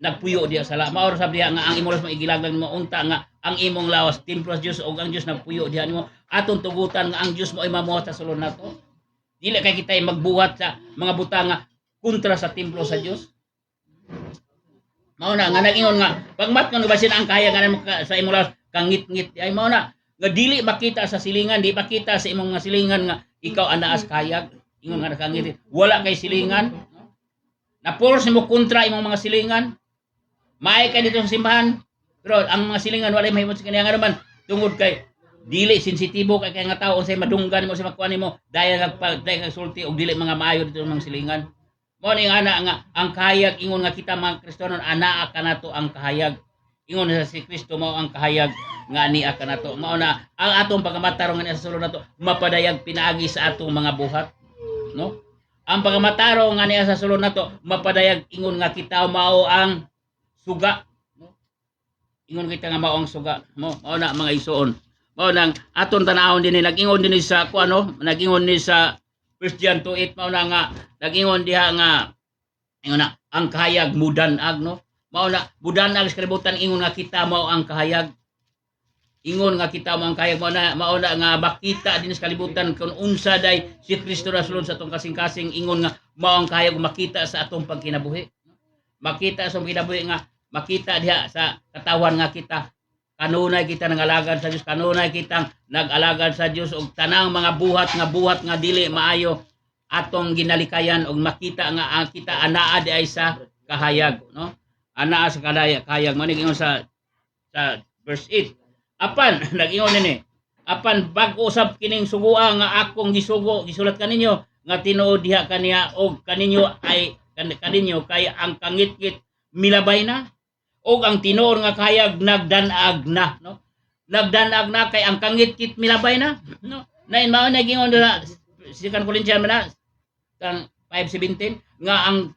nagpuyo diha sala maorsad diha nga ang imong lawas maigilaglag mo unta nga ang imong lawas templo sa Dios ug ang Dios nagpuyo diha nimo aton tugutan nga ang Dios mo ay mamuhat sa sulod nato. Dili kay kita magbuhat sa mga butang nga kontra sa templo sa Dios. Mao na nga nagingon nga pagmatngon basin ang kaya nga sa imong lawas kangit-ngit ay mao na nga dili makita sa silingan, di makita sa imong mga silingan nga ikaw anaas kayag ingon nga kangit. Wala kay silingan. Na-force mo kontra imong mga silingan. Maay kay dito sa simbahan. Pero ang mga silingan walay mahimot sa kaniya nga naman tungod kay dili sensitibo kay nga tao unsay madunggan mo sa makuan nimo daya nagsulti og dili mga maayo dito mga silingan. Mao ni ana nga ang kahayag ingon nga kita mga Kristiyano anaa kanato ang kahayag. Ingon sa si Kristo mao ang kahayag nga ania kanato. Mao na ang atong pagamatarong nga sa sulod nato mapadayag pinaagi sa atong mga buhat. No? Ang pagamatarong nga niya sa sulod nato mapadayag ingon nga kita mao ang suga. No? Ingon kita nga mao ang suga. Mao na mga isuon. Mao nang aton tanahon din nag-ingon din sa kuano, nag-ingon ni sa Christian 2:8 mao na nga nag-ingon diha nga ingon na ang kahayag mudanag no. Mao na mudanag sa kalibutan ingon nga kita mao ang kahayag. Ingon nga kita mao ang kahayag mao na nga makita din sa kalibutan kung unsa day si Kristo ra sulod sa atong kasing-kasing ingon nga mao ang kahayag makita sa atong pagkinabuhi. Makita sa kinabuhi nga makita diha sa katawan nga kita kanunay kita nangalagad sa Dios, kanunay kitang nag-alagad sa Dios og tanang mga buhat nga dili maayo atong ginalikayan og makita nga kita anaa di ay sa kahayag, no? Anaa sa kahayag mo ingon sa verse 8. Apan nag-ingon nini, apan bag usab kining sugua nga akong gisulat kaninyo nga tinuod diha kaniya og kaninyo kay ang kangit-ngit milabay na. Og ang tinuod nga kahayag nagdanag na, no? Nagdanag na kay ang kangit-kit milabay na, no? Nain mao nagingon na Second Corinthians na kang 5:17 nga ang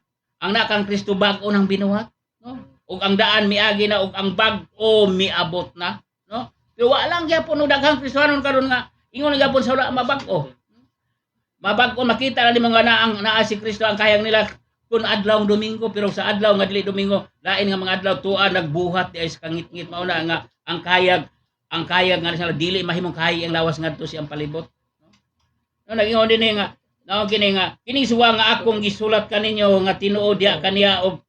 nakang Kristo bag-o nang binuhat, no? Og ang daan miagi na og ang bag-o miabot na, no? Pero wa lang gyapon og daghang Kristiyanon karon nga ingon gyapon sa wala mabag-o. Mabag-o makita na nimo nga naa si Kristo ang kahayag nila kun adlaw Domingo, pero sa adlaw nga dili Domingo, lain nga mga adlaw tuwa nagbuhat di ay sa kangit-ngit mao na nga ang kayag nga sila dili mahimong kahay ang lawas ngadto siyang palibot. No nagingon din nga kining suwa nga akong gisulat kaninyo nga tinuod diha kaniya og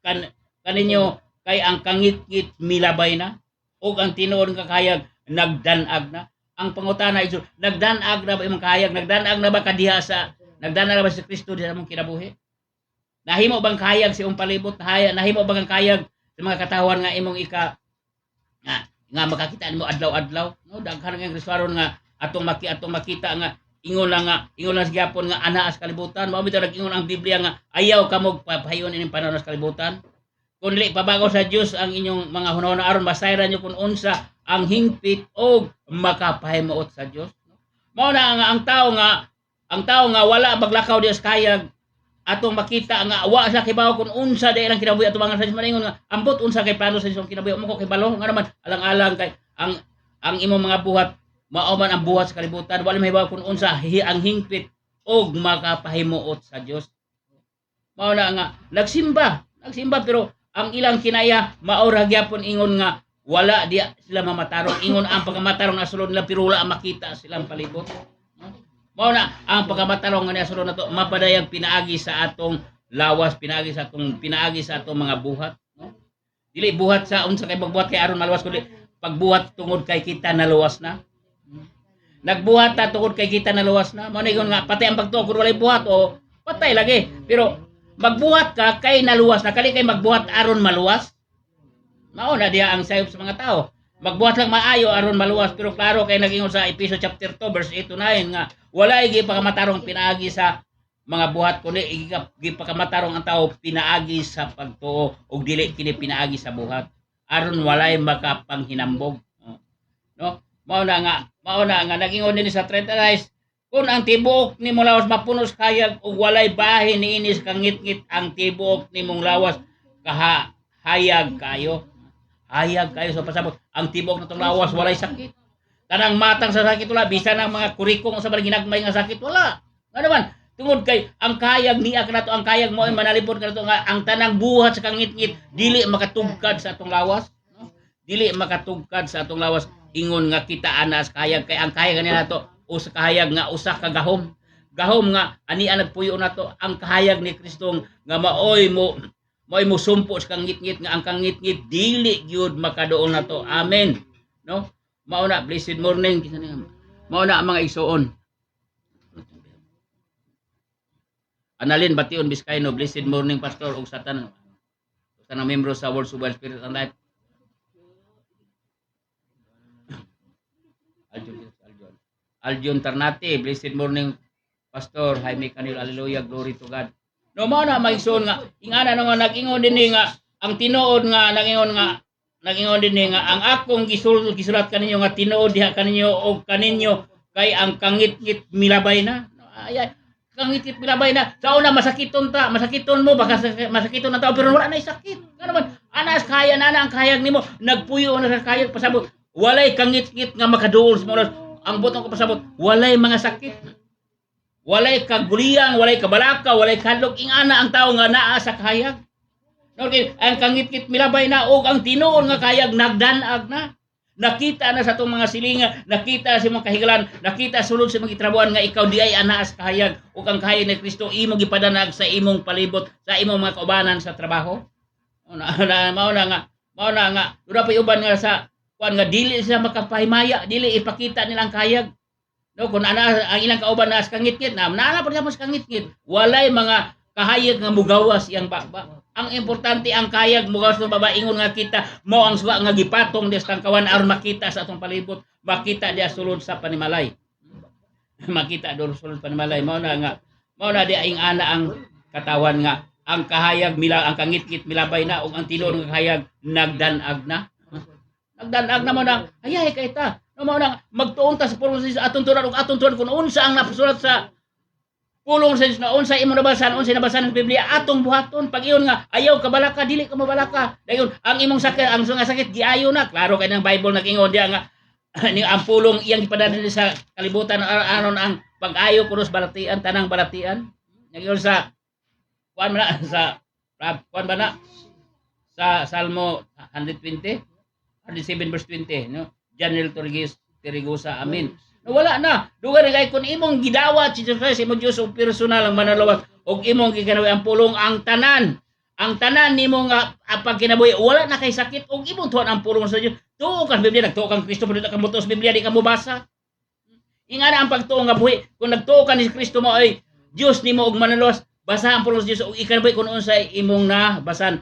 kaninyo kay ang kangit-ngit milabay na og ang tinuod nga kayag nagdanag na. Ang pangutana is nagdanag na ba imong kayag, nagdanag na ba kadiha sa nagdanag na ba si Kristo diha sa imong kinabuhi? Nahimo bang kayag si imong palibot? Nahimo bang kayag sa mga katawan nga imong nga makakita nimo adlaw-adlaw? No, daghan nga Kristohanon nga atong makita nga ingon lang sa gyapon nga ana sa kalibutan. Mao bitaw nag-ingon ang Biblia nga ayaw kamo papahiyon ining panahon sa kalibutan. Kung dili pabago sa Dios ang inyong mga hunahuna aron basayran nyo kung unsa ang hingpit o makapahimuot sa Dios. Mao na nga ang tao nga wala maglakaw Dios kayag atong makita nga wa sa kibaw kung unsa dai lang kinabuhi atong mga sa Dios maningon nga ambot unsa kay plano sa Dios kinabuhi mo ko kibalo nga naman alang-alang kay ang imong mga buhat mao man ang buhat sa kalibutan wala mahibaw kung unsa ang hingpit og makapahimuot sa Dios. Mao na nga nagsimba pero ang ilang kinaya maura gyapon ingon nga wala diya sila mamatarong ingon ang pagamatarong nasulod nila pero wala makita silang palibot. Mao na ang pagamatarong nga nasulod nato mapadayag pinaagi sa atong lawas, pinaagi sa atong mga buhat, no? Dili buhat sa unsa kay magbuhat kay aron maluwas kundi pagbuhat tungod kay kita naluwas na. Nagbuhat ta tungod kay kita naluwas na. Mao na ingon nga patay ang pagtuo kun walay buhat o patay lagi. Pero magbuhat ka kay naluwas na kali kay magbuhat aron maluwas. Mao na diya ang sayop sa mga tao. Magbuhat lang maayo aron maluwas pero klaro kay nagingon sa Efeso chapter 2 verse 8 to 9 nga walay gipakamatarong pinaagi sa mga buhat kundi gipakamatarong ang tao pinaagi sa pagtuo ug dili kini pinaagi sa buhat aron walay makapanghinambog. No? Mao na nga nagingon din sa 39 kung ang tibuok ni mong lawas mapunos kayag ug walay bahin niini sa kangit-ngit ang tibuok ni mong lawas hayag kayo sa pasabot ang tibuok natong lawas walay sakit kanang matang sa sakit wala bisan ang mga kurikong sa ginagmay nga sakit wala nga naman tungod kay ang kayag niya kanato ang kayag mo ay manalipod kanato nga ang tanang buhat sa kangit-ngit dili makatugkad sa atong lawas, no? Dili makatugkad sa atong lawas ingon nga kita anas kayag kay ang kayag kanila nato usa kahayag nga usa ka gahom nga ani nagpuyo nato ang kahayag ni Kristo nga maoy mo sumpo sa kangit-ngit nga ang kangit-ngit dili gyud makaduol nato. Amen. No? Mao na blessed morning mao na ang mga igsoon. Analin Bation Vizcaino, blessed morning pastor ug satan sa membro sa World Subal Spirit and Life. Aljon Tarnate, blessed morning pastor Jaime Canil, hallelujah, glory to God. No mao na maigsoon nga ingana nga nagingon dinhi nga ang tinuod nga nagingon dinhi nga ang akong gisulat kaninyo nga tinuod diha kaninyo og kaninyo kay ang kangit-ngit milabay na. Ay kangit-ngit milabay na. Sa una masakiton mo baka masakiton na tao pero wala na sakit. Nga naman anas kaya na ang kayag nimo nagpuyo na sa kayag pasabot walay kangit-ngit nga makaduol sa mga ang butong ko pasabot walay mga sakit. Walay kaguliyang, walay kabalaka, walay kadlok ingana ang tao nga naa sa kayag. Okay, ang kangit-ngit milabay na og ang tinuon nga kayag nagdanag na. Nakita na sa itong mga silinga, nakita sa mga kahigalan, nakita sulod sa mga itrabuhan nga ikaw di ay ana sa kahayag ug ang kahayag ni Kristo imo gipadanag sa imong palibot, sa imong mga kaubanan sa trabaho. Mao na nga dura pa uban nga sa kuan nga dili sila makapahimaya, dili ipakita nilang kayag. No, kung ana ang ilang kauban na sa kangit-ngit na naana pa sa kangit-ngit, walay mga kahayag nga mugawas iyang baba. Ang importante ang kayag mugawas ng baba ingon nga kita mo ang suwa nga gipatong des tangkawan aron makita sa atong palibot, makita dia sulod sa panimalay. Makita do sulod panimalay mao na di aing ana ang katawan nga ang kahayag ang kangit-ngit milabay na ug ang tinuod nga kahayag nagdanag na. Nagdanag na mo na ayay kay ta. No mao na magtuon ta sa pulong sa atong tunan ug atong tunan kun unsa ang napasulat sa pulong sa na unsa imong nabasan unsa nabasan sa Biblia atong buhaton pag iyon nga ayaw ka balaka dili ka mabalaka dayon ang imong sakit ang nga sakit giayo na klaro kay nang Bible nagingon diya nga ni ang pulong iyang gipadala sa kalibutan aron ang pag-ayo kunos balatian tanang balatian nagingon sa kuan man sa Kuan ba na sa Salmo 120, 107 verse 20, no? Janel Torigosa, amen. No, wala na. Duga na kay kun imong gidawat si Jesus Christ, imong Dios og personal ang manalawat og imong gikanawi ang pulong ang tanan. Ang tanan nimo nga pag kinabuhi wala na kay sakit og imong tuwan ang pulong sa Dios. Tuo kang Biblia, nagtuo kang Kristo, pero ka mutos Biblia di ka mobasa. Ingana ang pagtuo nga buhi. Kung nagtuo ka ni Kristo mo ay Dios nimo og manalwas, basa ang pulong sa Dios og ikanabuhi kun unsay imong na basan.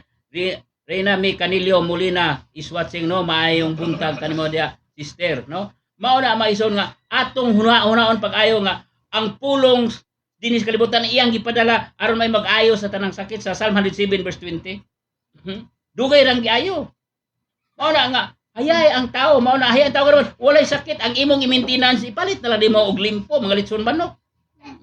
Reina May Canilio Molina is watching, no, maayong buntag kanimo dia sister, no. Mao na maison nga atong hunaon pag-ayo nga ang pulong dinis kalibutan iyang gipadala aron may mag-ayo sa tanang sakit sa Psalm 107 verse 20. Dugay rang giayo. Mao na nga hayay ang tao, mao na hayay ang tao karon walay sakit ang imong i-maintenance ipalit na lang di mo og limpo mga litson manok.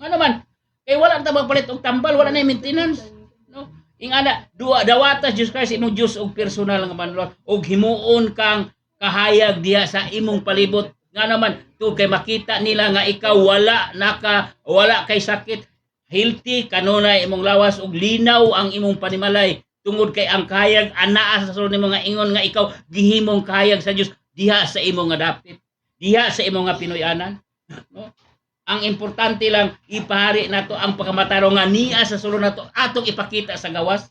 Ano man kay wala ta magpalit og tambal, wala na maintenance, no. Ingana dawatas Jesus Christ imong Dios og personal nga manlord og himuon kang kahayag diha sa imong palibot nga naman to kay makita nila nga ikaw wala kay sakit, healthy kanunay imong lawas ug linaw ang imong panimalay tungod kay ang kahayag anaa sa sulod nimo nga ingon nga ikaw gihimong kahayag sa Dios diha sa imong nga dapit, diha sa imong nga Pinoy-anan, no? Ang importante lang ipahari nato ang pagkamatarong nga niya sa sulod nato atong ipakita sa gawas.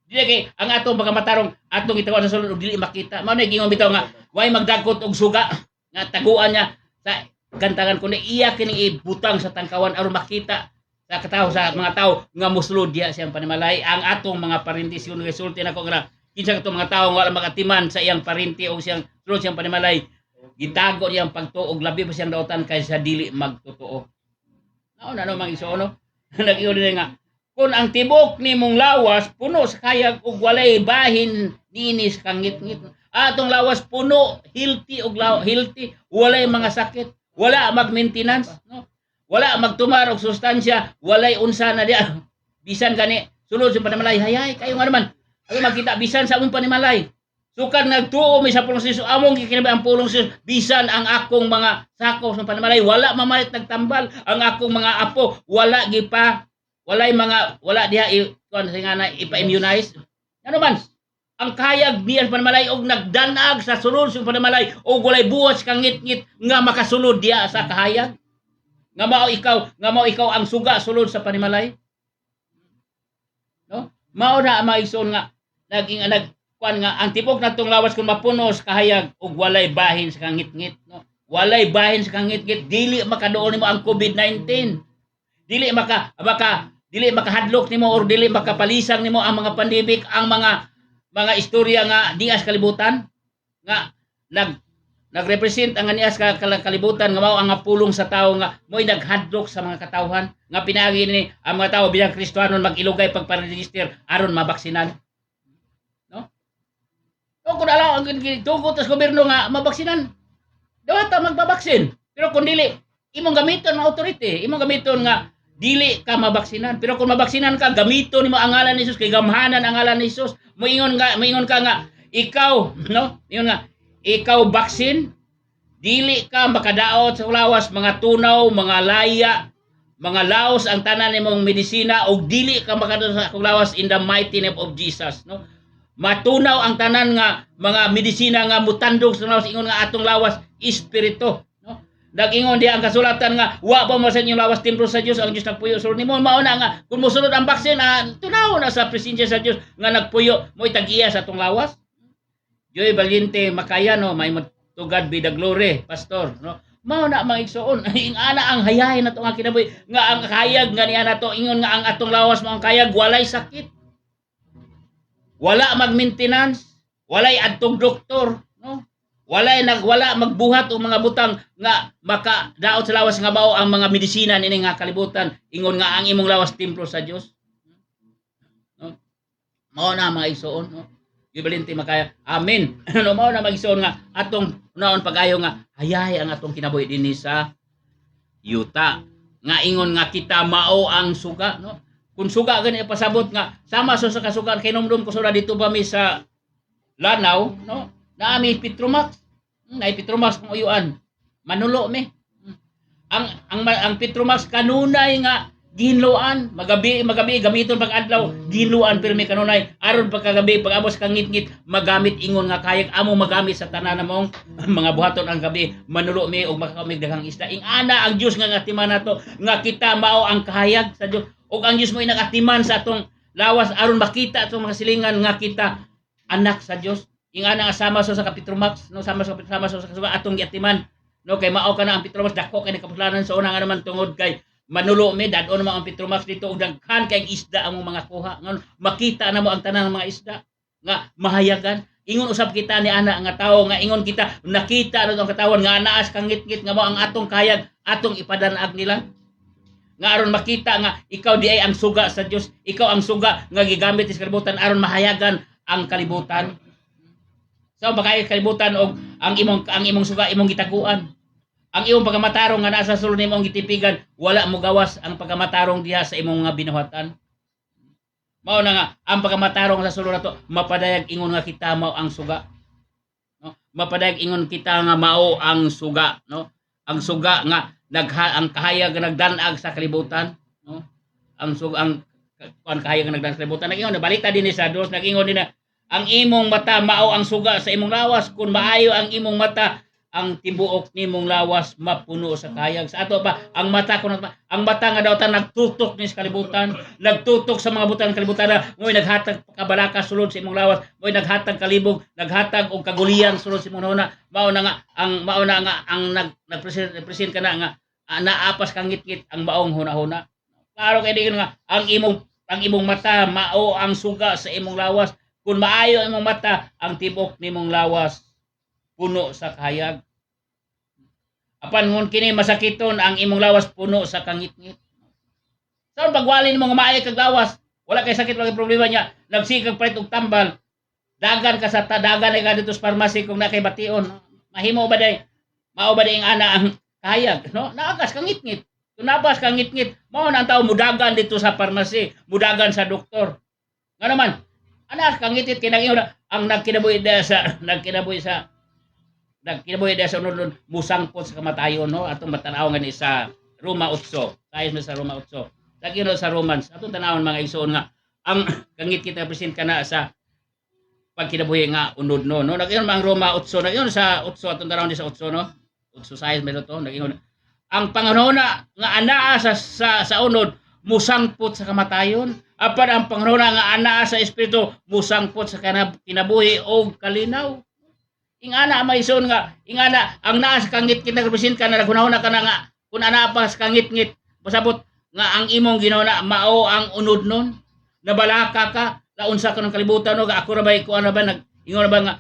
Dili kay ang atong pagkamatarong atong itawa sa sulod ug dili makita. Mao na gingon bitaw nga way magdagkot og suga nga taguan niya sa kantangan kundi iya kining ibutang sa tangkawan aron makita sa katawo sa mga tao nga musulod diha siyang panimalay. Ang atong mga parintis yun resulti nako nga kinsa katong mga tao nga wala makatiman sa iyang parinti o siyang sulod siyang panimalay. Gitago niya ang pagtuo og labi pa siyang daotan kaysa dili magtotoo. Naon mang isono. Nag-iyon din nga kung ang tibok nimong lawas puno sa kayag ug walay bahin dinis kang ngit-ngit. Atong lawas puno, healthy ug healthy, walay mga sakit, wala mag-maintenance, no? Wala magtumar og sustansya, walay unsa na diya. Bisan gani sulod sa panimalay, hayay kayo nga naman. Ano makita bisan sa among panimalay. Sukan nagtuo mi sa pulong sa Dios, among gikinabay ang pulong sa Dios, bisan ang akong mga sako sa panimalay wala mamalit nagtambal, ang akong mga apo wala wala diha kuan nga ipa-immunize. Ano man ang kayag diyan panimalay og nagdanag sa sulod sa panimalay og walay buwas kang ngit-ngit nga makasulod diha sa kahayag. Nga mao ikaw ang suga sulod sa panimalay. No? Mao na maison nga kuan nga ang tibok natong lawas kung mapunos kahayag ug walay bahin sa kangit-ngit, no. Walay bahin sa kangit-ngit dili makaduol nimo ang COVID-19. Dili makahadlok nimo or dili makapalisang nimo ang mga pandemic, ang mga istorya nga dias kalibutan nga nagrepresent ang nias kalibutan nga mao ang pulong sa tawo nga mo'y naghadlok sa mga katawhan nga pinaagi ni ang mga tawo bilang Kristiyanon mag-ilugay pagparegister aron mabaksinan. O kung alaw ang tugot sa gobyerno nga mabaksinan, dapat magbabaksin. Pero kung dili, imong gamiton ang authority, imong gamiton nga dili ka mabaksinan. Pero kung mabaksinan ka, gamiton nimo ang ngalan ni Jesus, kay gamhanan ang ngalan ni Jesus. Moingon ka nga ikaw, no? Ingon nga ikaw baksin, dili ka makadaot sa lawas, mga tunaw, mga laya, mga laos ang tanan nimong medisina og dili ka makadaot sa lawas in the mighty name of Jesus, no? Matunaw ang tanan nga mga medisina nga mutandog sa lawas, ingon nga atong lawas espiritu, no? Nag-ingon di ang kasulatan nga wa pa mo sa inyong lawas templo sa Dios, ang Dios nagpuyo sulod nimo. Mao na nga kung mosunod ang baksin, tunaw na sa presensya sa Dios nga nagpuyo mo tag-iya sa atong lawas. Joy Valiente Macayano, may to God be the glory, pastor, no? Mao na mga igsoon, ana ang hayay nato nga kinabuhi nga ang kayag nga niya nato ingon nga ang atong lawas mo ang kayag walay sakit. Wala mag-maintenance, walay adtong doktor, no? Wala magbuhat og mga butang nga makadaot sa lawas nga mao ang mga medisina nini nga kalibutan. Ingon nga ang imong lawas templo sa Dios. No? Mao na mga igsoon, no? Gibalente makaya. Amen. No, mao na mag-igsoon nga atong unaon pag-ayo nga hayay ang atong kinabuhi dinhi sa yuta. Nga ingon nga kita mao ang suga, no? Kung suga gani pasabot nga sama sa kasugan kay nomdom ko sura dito ba mi sa Lanao, no? Naami Petromax. Nay Petromax kung uyuan. Manulo mi. Ang Petromax kanunay nga ginluan, magabi gamiton pag adlaw, ginluan pero may kanunay aron pagkagabi pag amos kang ngit-ngit magamit ingon nga kayag amo magamit sa tanan namong mga buhaton ang gabi manulo mi og makakamig daghang isda. Ing ana ang Dios nga atiman nato nga kita mao ang kahayag sa Dios ug ang Dios mo inagatiman sa atong lawas aron makita atong mga silingan nga kita anak sa Dios. Ing ana nga sama sa Petromax no sama sa kasuga atong giatiman no kay mao kana ang Petromax dako kay nakapuslanan sa una nga naman tungod kay manulo mi dadon mo ang Petromax dito ug daghan kay isda ang mga kuha ngon makita na mo ang tanan ng mga isda nga mahayagan ingon usab kita ni ana nga tawo nga ingon kita nakita ra ang katawan nga naas kang ngit-ngit nga mo ang atong kayag atong ipadanag nila nga aron makita nga ikaw di ay ang suga sa Dios ikaw ang suga nga gigamit sa kalibutan aron mahayagan ang kalibutan so bakay kalibutan og ang imong suga imong gitaguan ang imong pagamatarong nga nasa sulod nimo ang gitipigan wala mo gawas ang pagamatarong diha sa imong nga binuhatan mao na nga ang pagamatarong sa sulod nato mapadayag ingon nga kita mao ang suga no mapadayag ingon kita nga mao ang suga no ang suga nga ang kahayag nga nagdanag sa kalibutan no ang suga ang kahayag nga nagdanag sa kalibutan nagingon balita din sa Dios nagingon din na ang imong mata mao ang suga sa imong lawas kung maayo ang imong mata ang tibuok nimong lawas mapuno sa kayag sa ato pa ang mata kun ang mata nga daw ta nagtutok ni sa kalibutan nagtutok sa mga butang kalibutan moy naghatag kabalaka sulod sa imong lawas moy naghatag kalibog naghatag og kagulian sulod sa imong huna mao na nga ang nagpresent kana nga naapas kang ngit-ngit ang baong huna-huna klaro kay diin nga ang imong mata mao ang suga sa imong lawas kung maayo ang imong mata ang tibok nimong lawas puno sa kahayag. Apan ngon kini masakiton ang imong lawas puno sa kangit-ngit. Saan pagwalin mo nga maayo kag lawas, wala kay sakit wala kay problema niya, nagsikag palit og tambal. Dagan ka sa dagan ay ka dito sa pharmacy kung nakay bation. Mahimo ba day? Mao ba day ang ana ang kahayag, no? Naagas kangit-ngit. Kung nabas kangit-ngit, mao na ang tao mudagan dito sa pharmacy, mudagan sa doktor. Nga naman, anak kangit-ngit kinang ang nagkinabuhi sa unod musangpot sa kamatayon no atong matanaw nga ni sa Roma 8 tayo sa Roma 8 lagi no sa Romans atong tanawon mga igsoon nga ang kangit kita present kana sa pagkinabuhi nga unod no nagiyon ang Roma 8 nagiyon sa 8 atong tanawon di sa 8 no 8 size meron to nagiyon ang panganona nga anaa sa unod musangpot sa kamatayon apan ang panganona nga anaa sa espiritu musangpot sa kinabuhi og kalinaw. Ingana may ison nga ingana ang naas kangit kinarepresent ka na naghunahuna ka na nga kun ana pa sa kangit-ngit pasabot nga ang imong ginawna mao ang unod nun nabalaka ka launsa ka ng kalibutan no ako ra bay kuan ba ingon ba nga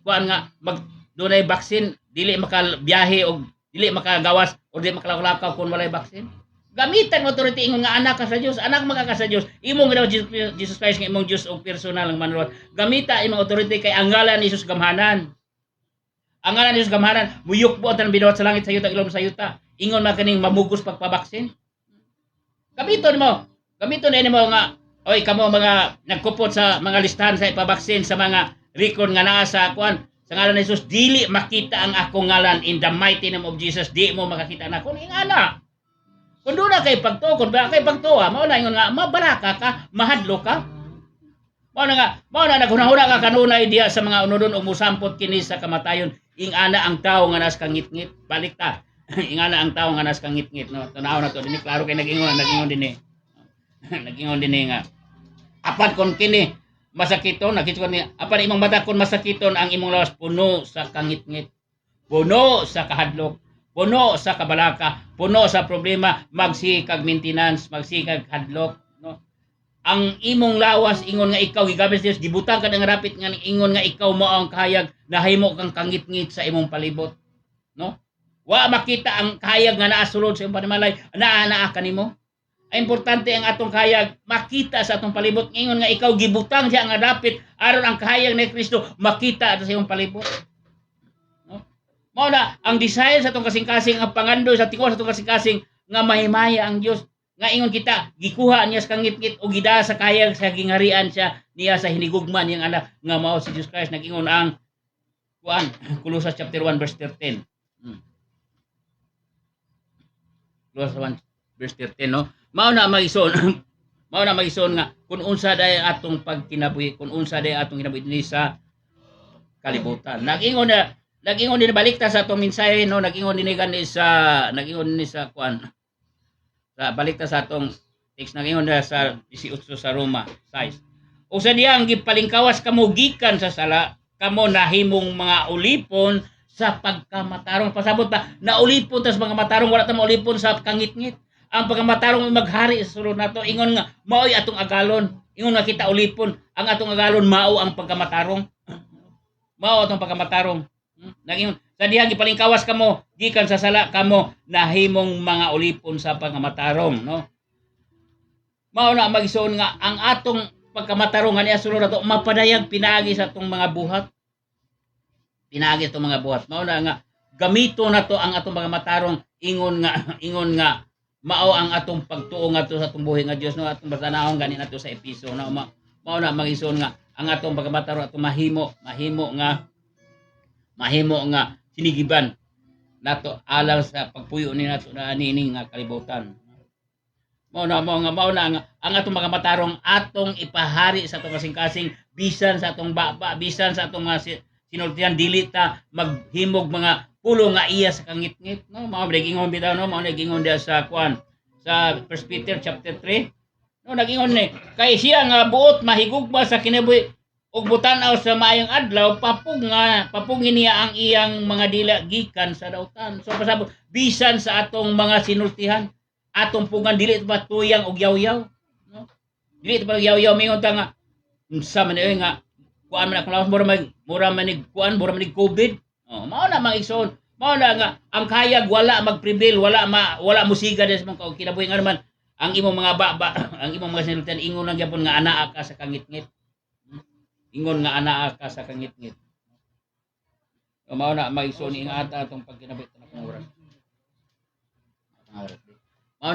kuan nga mag dunay baksin dili makabiyahe og dili makagawas o dili makalakaw kun walay baksin gamitan mo authority ingon nga anak ka sa Dios anak magaka sa Dios imong ginaw Jesus Christ nga imong Dios og personal ng manlord gamita imong authority kay ang ngalan ni Jesus gamhanan. Ang ngalan ni Jesus gamhanan, muyok po ang binuhat sa langit sa yuta, ilom sa yuta. Ingon man kaning mamugos pagpabaksin. Gamiton mo nga, oy kamo mga nagkupot sa mga listahan sa ipabaksin sa mga record nga naa sa kuan sa ngalan ni Jesus, dili makita ang akong ngalan in the mighty name of Jesus, di mo makakita na kun ingana. Kung doon na kay pagtuo, kung ba kay pagtuwa, mao na ingon nga mabaraka ka, mahadlo ka. Mao na naghunahuna ka kanunay diya sa mga unodon o musampot kini sa kamatayon. Ingana ang tao nga nas kangit-ngit balik ta ingana ang tao nga nas kangit-ngit no tanaw na to dinhi klaro kay nagingon dinhi nga apat kon kini masakiton nakita ni apan imong mata kon masakiton ang imong lawas puno sa kangit-ngit puno sa kahadlok puno sa kabalaka puno sa problema magsikag maintenance magsikag hadlok no ang imong lawas ingon nga ikaw gigamit Dios gibutang ka ng rapit nga ingon nga ikaw mao ang kahayag nahimo kang kangit-ngit sa imong palibot no wa makita ang kahayag nga naa sulod sa imong panimalay naa kanimo ay importante ang atong kahayag makita sa atong palibot ingon nga ikaw gibutang siya nga rapit aron ang kahayag ni Kristo makita sa imong palibot no mao na ang desire sa atong kasing-kasing ang pangandoy sa tiko sa atong kasing-kasing nga mahimaya ang Dios nga ingon kita gikuha niya sa kangit-ngit o gida sa kayag sa gingarian siya niya sa hinigugman niyang anak nga mao si Jesus Christ nagingon ang kuan Colossus chapter 1 verse 13 Colossus 1 verse 13 no mao na magison mao na magison nga kung unsa day atong pagkinabuhi, kung unsa day atong kinabuhi dinhi sa kalibutan. Nag-ingon din balik ta sa atong mensahe no, nag-ingon din sa kuan. Sa balik ta sa atong text nag-ingon na sa 18 sa Roma 6. O sa diyang gipalingkawas kamo gikan sa sala, kamo nahimong mga ulipon sa pagkamatarong. Pasabot pa na ulipon tas mga matarong, wala ta maulipon sa kangit-ngit. Ang pagkamatarong maghari sa sulod nato, ingon nga mao'y atong agalon. Ingon nga kita ulipon, ang atong agalon mao ang pagkamatarong. Mao atong pagkamatarong. Naging sa diha gipalingkawas kamo gikan sa sala, kamo nahimong mga ulipon sa pagkamatarong, no? Mao na magisuon nga ang atong pagkamatarong nga niya sulod nato mapadayag pinaagi sa atong mga buhat. Pinaagi atong mga buhat. Mao na nga gamito nato ang atong pagkamatarong, ingon nga mao ang atong pagtuo ngadto sa atong buhi nga Dios, no? Atong basanahon gani nato sa episo, no? Mao na magisuon nga ang atong pagkamatarong atong mahimo nga sinigiban nato alang sa pagpuyo ni nato na nining nga kalibutan. Mao na nga ang atong pagkamatarong atong ipahari sa atong kasing-kasing bisan sa atong baba, bisan sa atong mga sinultihan, dili ta maghimog mga pulo nga iya sa kangit-ngit, no? Mao nag-ingon bitaw, no? Mao nag-ingon dia sa kuan sa 1 Peter chapter 3, no? Nag-ingon ni kay siya nga buot mahigugma sa kinabuhi ug butanaw sa maayong adlaw, papugin niya ang iyang mga dila gikan sa dautan. So pasabot bisan sa atong mga sinultihan, atong pugan dili pa tuyang og yaw-yaw, no? Dili pa yaw-yaw, mingon ta nga unsa man nga kuan man akong lawas mura man COVID. Oh, mao na mag-igsoon. Mao na nga ang kayag wala mag-prevail, wala musiga des man ka kinabuhi nga naman ang imong mga ang imong mga sinultihan, ingon lang gyapon nga anaa ka sa kangit-ngit. Ingon nga anaa ka sa kangit-ngit. So, mao na mag-igsoon ingata atong pagkinabuhi tanang oras. Mao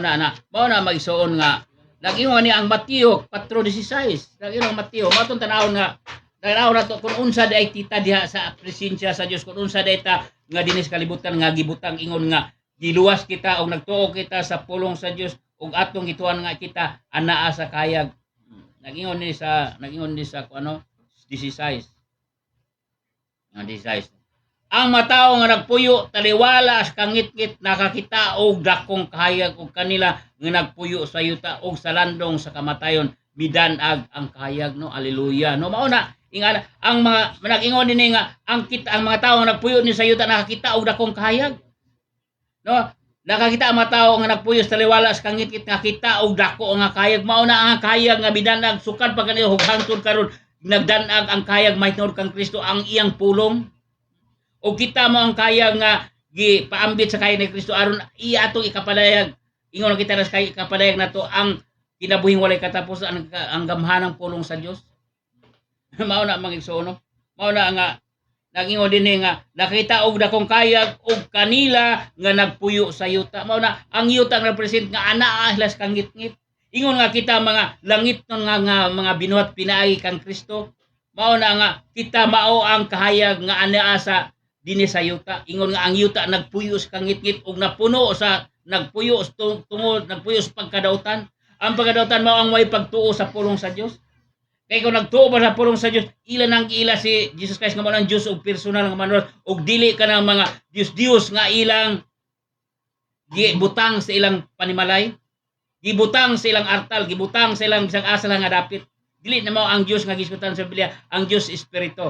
na mag-igsoon nga nag-ingon ni ang Mateo 4:16. Nag-ingon Mateo, mao tong tanawon nga tanaw nato kung unsa day tita diha sa presensya sa Dios, kung unsa day ta nga dinis kalibutan nga gibutang, ingon nga giluwas kita og nagtuo kita sa pulong sa Dios ug atong gituan nga kita anaa sa kayag. Nag-ingon ni sa ano 16. Ang 16. Ang matawo nga nagpuyo taliwala sa kangit-ngit nakakita og dakong kahayag ug kanila nga nagpuyo sa yuta og sa landong sa kamatayon midanag ang kahayag, no? Hallelujah, no? Mao na ingana ang mga nag-ingon dinhi nga ang mga tawo nga nagpuyo ni sa yuta nakakita og dakong kahayag, no? Nakakita ang mga tawo nga nagpuyo sa taliwala sa kangit-ngit nakita og dako nga kahayag. Mao na ang kahayag nga midanag sukad pa kanila hangtod karon nagdanag ang kahayag mahitungod kang Kristo ang iyang pulong. O kita mo ang kayang nga gipaambit sa kayag ni Kristo aron iya atong ikapalayag. Ingon kita na sa kayag ikapalayag nato ang kinabuhing walay katapos ang gamhanang pulong sa Dios. Mao na mangigsuon. Mao na nga nagingon dinhi nga nakita og dakong kayag og kanila nga nagpuyo sa yuta. Mao na ang yuta nga represent nga anaa hilas kangit-ngit. Ingon nga kita mga langit nun nga mga binuhat pinaagi kang Kristo. Mao na nga kita mao ang kahayag nga anaa sa dinhi sa yuta. Ingon nga ang yuta nagpuyo sa kangit-ngit ug nagpuyo sa pagkadautan. Ang pagkadautan mao ang way pagtuo sa pulong sa Dios. Kay kung nagtuo ba sa pulong sa Dios, ila nang ila si Jesus Christ nga mao ang Dios og personal nga manual og dili ka ng mga Dios nga ilang gibutang sa ilang panimalay. Gibutang sa ilang artal, gibutang sa ilang bisag asa lang nga dapit. Dili na mao ang Dios nga gisgutan sa Biblia, ang Dios espiritu.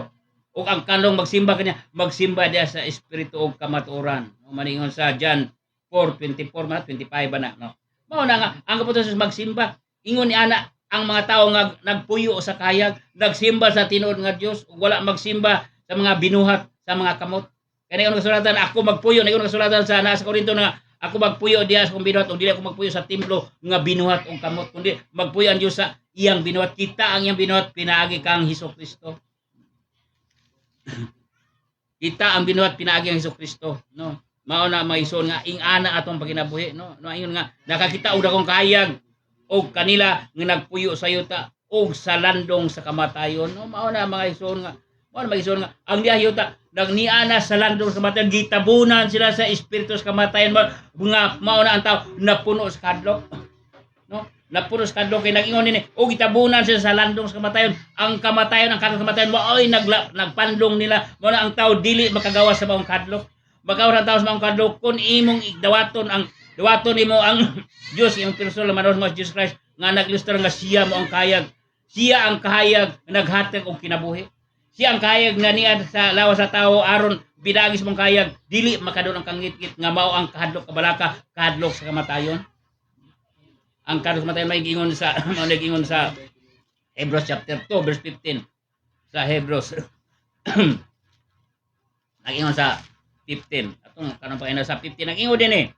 Ug ang kanlong magsimba kanya, magsimba dia sa espiritu og kamatuoran. Maningon sa John 4:24 man 25 ba na, no. Mao na nga ang kaputos magsimba. Ingon ni ana ang mga tawo nga nagpuyo sa kayag, nagsimba sa tinuod nga Dios ug wala magsimba sa mga binuhat, sa mga kamot. Kaya nga kasulatan ako magpuyo, nga kasulatan sa nasa Korinto nga ako magpuyo diha sa kong binuhat ug dili ako magpuyo sa templo nga binuhat ug kamot, kundi magpuyo ang Dios sa iyang binuhat. Kita ang iyang binuhat pinaagi kang Hesukristo. Kita ang binuhat pinaagi ang Hesukristo, no. Mao na maison nga ingana atong pagkinabuhi, no. No ayon nga nakakita og dakong kahayag og kanila nga nagpuyo sa yuta og sa landong sa kamatayon, no. Mao na mga ison nga ang diha yuta nagniana sa landong sa kamatayon, gitabunan sila sa espiritu sa kamatayon, mga mao na ang tao napuno sa kadlok. napuno sa kadlok kay nag-ingon nini o gitabunan sila sa landong sa kamatayon. Ang kanang kamatayon mo ay nagpandong nila mo na ang tao dili makagawas sa maong kadlok. Magawas ang tao sa maong kadlok kung imong dawaton imo ang Dios imong personal manos mo Jesus Christ nga naglistar nga siya mo ang kayag. Siya ang kahayag nga naghatag og kinabuhi. Siya ang kahayag nga niya sa lawas sa tao aron bidagis mong kayag dili makadon ang kangit-ngit nga mao ang kahadlok kabalaka kahadlok sa kamatayon. Ang kahadlok sa kamatayon may giingon sa Hebrews chapter 2 verse 15 sa Hebrews nag-ingon sa 15 atong kanang pangina sa 15 nag-ingon din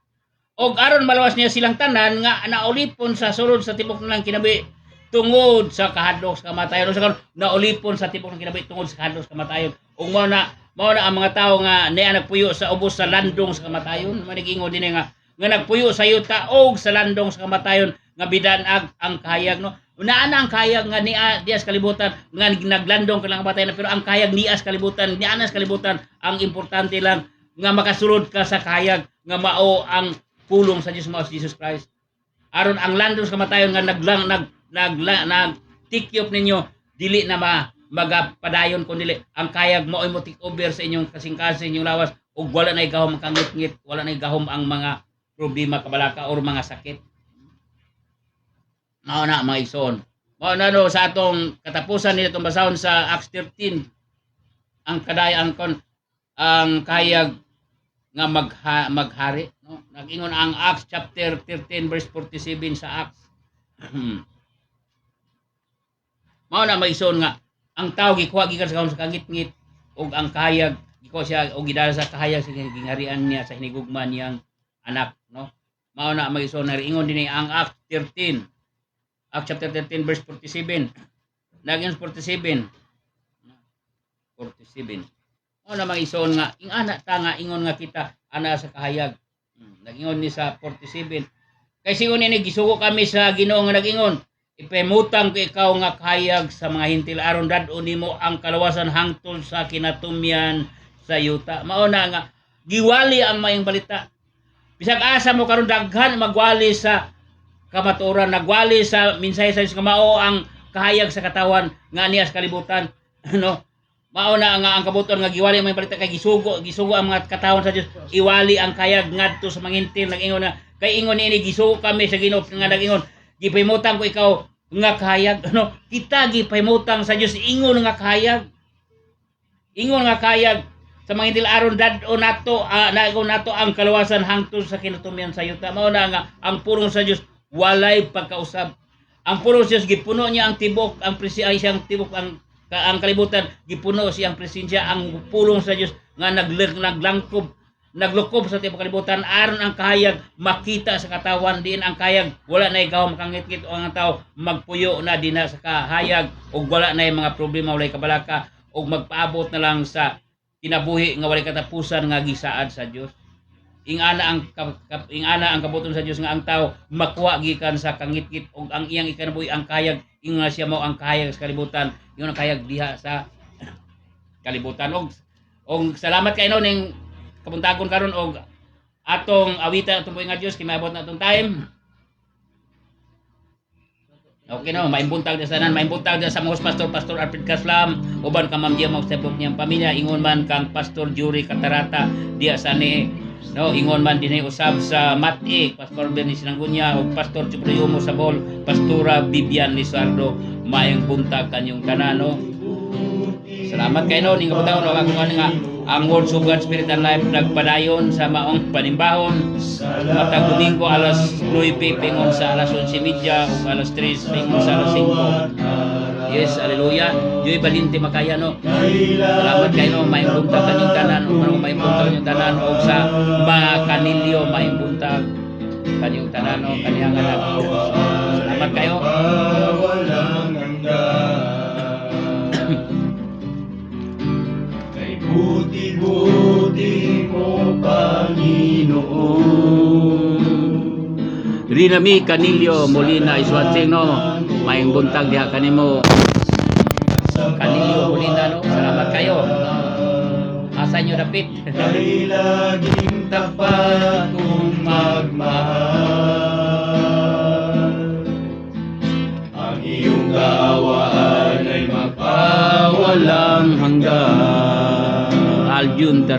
og aron malawas niya silang tanan nga naulipon sa sulod sa tibok nilang kinabuhi tungod sa kahadlok sa kamatayon. Sa karon naulipon sa tibok ng kinabuhi tungod sa kahadlok sa kamatayon. Ug mao na ang mga tao nga niya nagpuyo sa ubos sa landong sa kamatayon. Manigingon din nga nagpuyo sa yuta og sa landong sa kamatayon nga bidanag ang kahayag no. Unaana ang kahayag nga niya sa kalibutan nga naglandong ka lang kamatayon pero ang kahayag niya sa kalibutan, niya sa kalibutan ang importante lang nga makasulod ka sa kahayag nga mao ang pulong sa Dios mao si Jesus Christ. Aron ang landong sa kamatayon nga nagtikyop ninyo dili na magapadayon kun dili ang kayag mo ay mo take over sa inyong kasing-kasing inyong lawas ug wala na gahom ang kangit-ngit, wala na gahom ang mga problema kabalaka or mga sakit. Mao na mga igsoon. Mao na no sa atong katapusan nitong basahon sa Acts 13 ang ang kayag nga maghari no. Nag-ingon ang Acts chapter 13 verse 47 sa Acts. Mao na maison nga ang tao gikuha gikan sa kangit-ngit ug ang kahayag gikuha siya og gidala sa kahayag sa gingarian niya sa hinigugma niyang anak no. Mao na maison na ingon dinhi ang Acts 13 Acts chapter 13 verse 47 naging 47 mao na maison nga ing anak ta nga ingon nga kita ana sa kahayag. Nag-ingon ni sa 47 kay sigon ni gisugo kami sa Ginoo nga nag-ingon ipahimutang ko ikaw nga kahayag sa mga hintil aron dad-on nimo ang kalawasan hangtod sa kinatumyan sa yuta. Mao na nga giwali ang mayong balita. Bisag asa mo karon daghan magwali sa kamatuoran, nagwali sa mensahe sa Dios nga mao ang kahayag sa katawan nga niya sa kalibutan no. Mao na nga ang kabuton nga giwali ang mayong balita kay gisugo ang mga katawan sa Dios iwali ang kahayag ngadto sa mga hintil. Nag-ingon na kay ingon ni gisugo kami sa Ginoo nga nag-ingon gipahimutang ko ikaw nga kahayag ano kita gipahimutang sa Dios ingon nga kahayag sa mga hintil aron dad-on nato nato ang kalawasan hangtod sa kinatumyan sa yuta. Mao na nga ang purong sa Dios walay pagkausab. Ang purong sa Dios gipuno niya ang tibok ang siyang tibok ang kalibutan gipuno siyang presensya. Ang pulong sa Dios nga naglukob sa tibok kalibutan aron ang kahayag makita sa katawan diin ang kahayag wala na ikaw makangit-ngit o ang tao magpuyo na dinha sa kahayag ug wala na mga problema walay kabalaka ug magpaabot na lang sa kinabuhi nga walay katapusan nga gisaad sa Dios. Ingana ang kabuton sa Dios nga ang tao makuha gikan sa kangit-ngit ug ang iyang ikanabuhi ang kahayag ingon na siya mao ang kahayag sa kalibutan ingon ang kahayag diha sa kalibutan. Og salamat kay ning kapuntagon karon og atong awita atong nga Dios kay maabot na atong time. Okay no, maimbuntag sa tanan, maimbuntag sa mga pastor Alfred Kaslam, uban ka Ma'am Gia mo sa niyang pamilya, ingon man kang Pastor Jury Catarata diya sa ni no, ingon man dinhi usab sa Mati, Pastor Bernie Sinangunya ug Pastor Chupriomo sa Bol, Pastora Vivian Lizardo, maayong buntag kanyong tanan no. Salamat kay no ning kapuntagon og ako nga ang Words of God Spirit and Life nagpadayon sa maong panimbahon matag Domingo alas 9 pingon sa alas 11:30 ug alas 3 pingon sa alas 5. Yes, haleluya. Joy Balinte Makaya no. Salamat kay no maayong buntag kanyong tanan ug maayong buntag kanyong tanan ug sa mga kanilyo maayong buntag kanyong tanan no kaniyang anak. Salamat kayo. Buti-buti mo, Panginoon. Rinami Canilio Molina is watching no. Maayong buntag diha kanimo. Canilio Molina no. Salamat kayo. Asa nyo dapit. Kay laging tapat kong magmahal.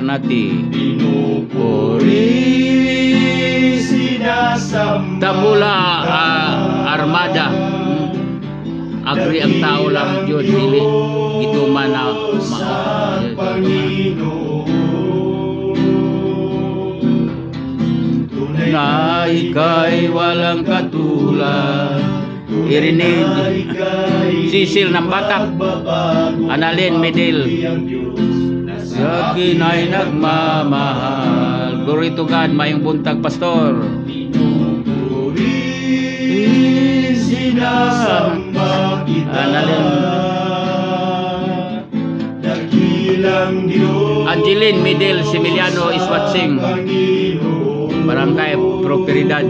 nati. Pinupuri sinasamba Tabula armada. Agri ang tao lang Diyos, dili gituman na na ika'y walang katulad. Irinig Sisil ng Batak, Annalyn Medel, sa akin ay nagmamahal. Glory to God, mayong buntag pastor. Sinasamba kita, dakilang Diyos. Angeline Medel Similiano is watching. Barangay Prosperidad.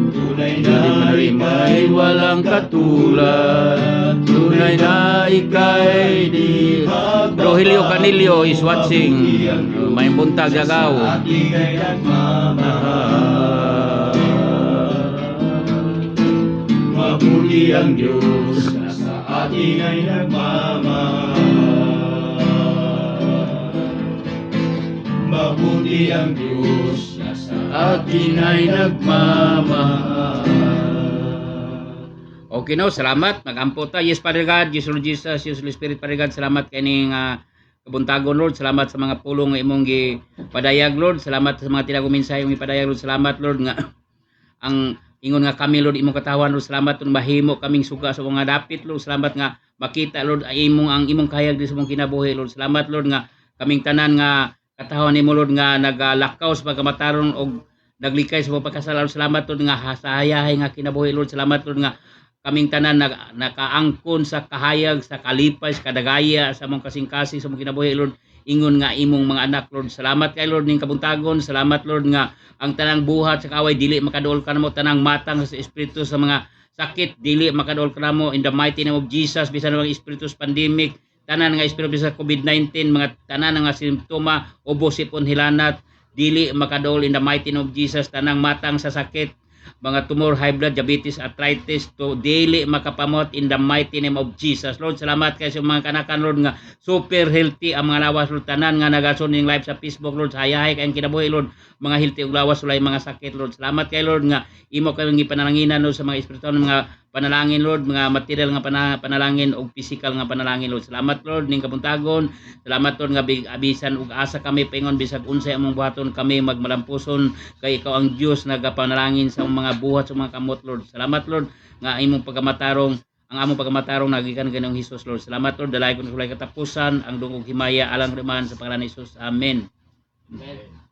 Tunay Hindi panarima ay walang katulad. Tunay na ika'y di. Rogelio Canilio is watching. May buntag Gagaw. ating ay nagmamahal. Mabuti ang Diyos na sa ating ay nagmamahal. Mabuti ang Diyos na sa Atin ay nagmamahal. Okay no, salamat. Nagampo ta. Yes, Father God. Yes, Lord Jesus. Yes, Holy Spirit, Father God. Salamat kaning kabuntagon, Lord. Salamat sa mga pulong nga imong gipadayag, Lord. Salamat sa mga tinagong mensahe imong ipadayag, Lord. Salamat, Lord, nga ang ingon nga kami, Lord, imong katawan, Lord. Salamat kung mahimo kaming suga sa mga dapit, Lord. Salamat nga makita, Lord, ay ang imong kahayag di sa imong kinabuhi, Lord. Salamat, Lord, nga kaming tanan nga katawan nimo, Lord, nga naglakaw sa pagkamataron og naglikay sa pagkasala, Lord. Salamat, Lord, nga sa hayahay nga kinabuhi, Lord. Salamat, Lord, nga kaming tanan nakaangkon sa kahayag, sa kalipay, sa kadagaya, sa mong kasing-kasing, sa mong kinabuhi, Lord. Ingon nga imong mga anak, Lord. Salamat kay Lord ning kabuntagon. Salamat, Lord, nga ang tanang buhat sa kaway dili makaduol ka namo, tanang matang sa espiritu sa mga sakit dili makaduol ka namo in the mighty name of Jesus. Bisan mga espiritu sa pandemic, tanan nga espiritu sa COVID-19, mga tanan nga simptoma, ubo, sipon, hilanat, dili makaduol in the mighty name of Jesus. Tanang matang sa sakit, mga tumor, high blood, diabetes, arthritis, to daily makapamot in the mighty name of Jesus. Lord, salamat kayo sa mga kanakan, Lord, nga super healthy ang mga lawas, Lord, tanan nga nagason ning live sa Facebook, Lord, hayahay kayong kinabuhi, Lord, mga healthy ug lawas, walay mga sakit, Lord. Salamat kayo, Lord, nga imo kayong ipanalangin, Lord, sa mga espiritu ng mga panalangin, Lord, mga material nga panalangin ug physical nga panalangin, Lord. Salamat, Lord, ning kabuntagon. Salamat, Lord, nga abisan ug asa kami paingon bisag unsay among buhaton kami magmalampuson kay ikaw ang Dios nagapanalangin sa mga buhat sa mga kamot, Lord. Salamat, Lord, nga imong pagkamatarong ang among pagkamatarong nagikan kanang Hesus, Lord. Salamat, Lord, dalay ko sa katapusan ang dungog himaya alang riman sa pangalan ni Hesus. Amen. Amen.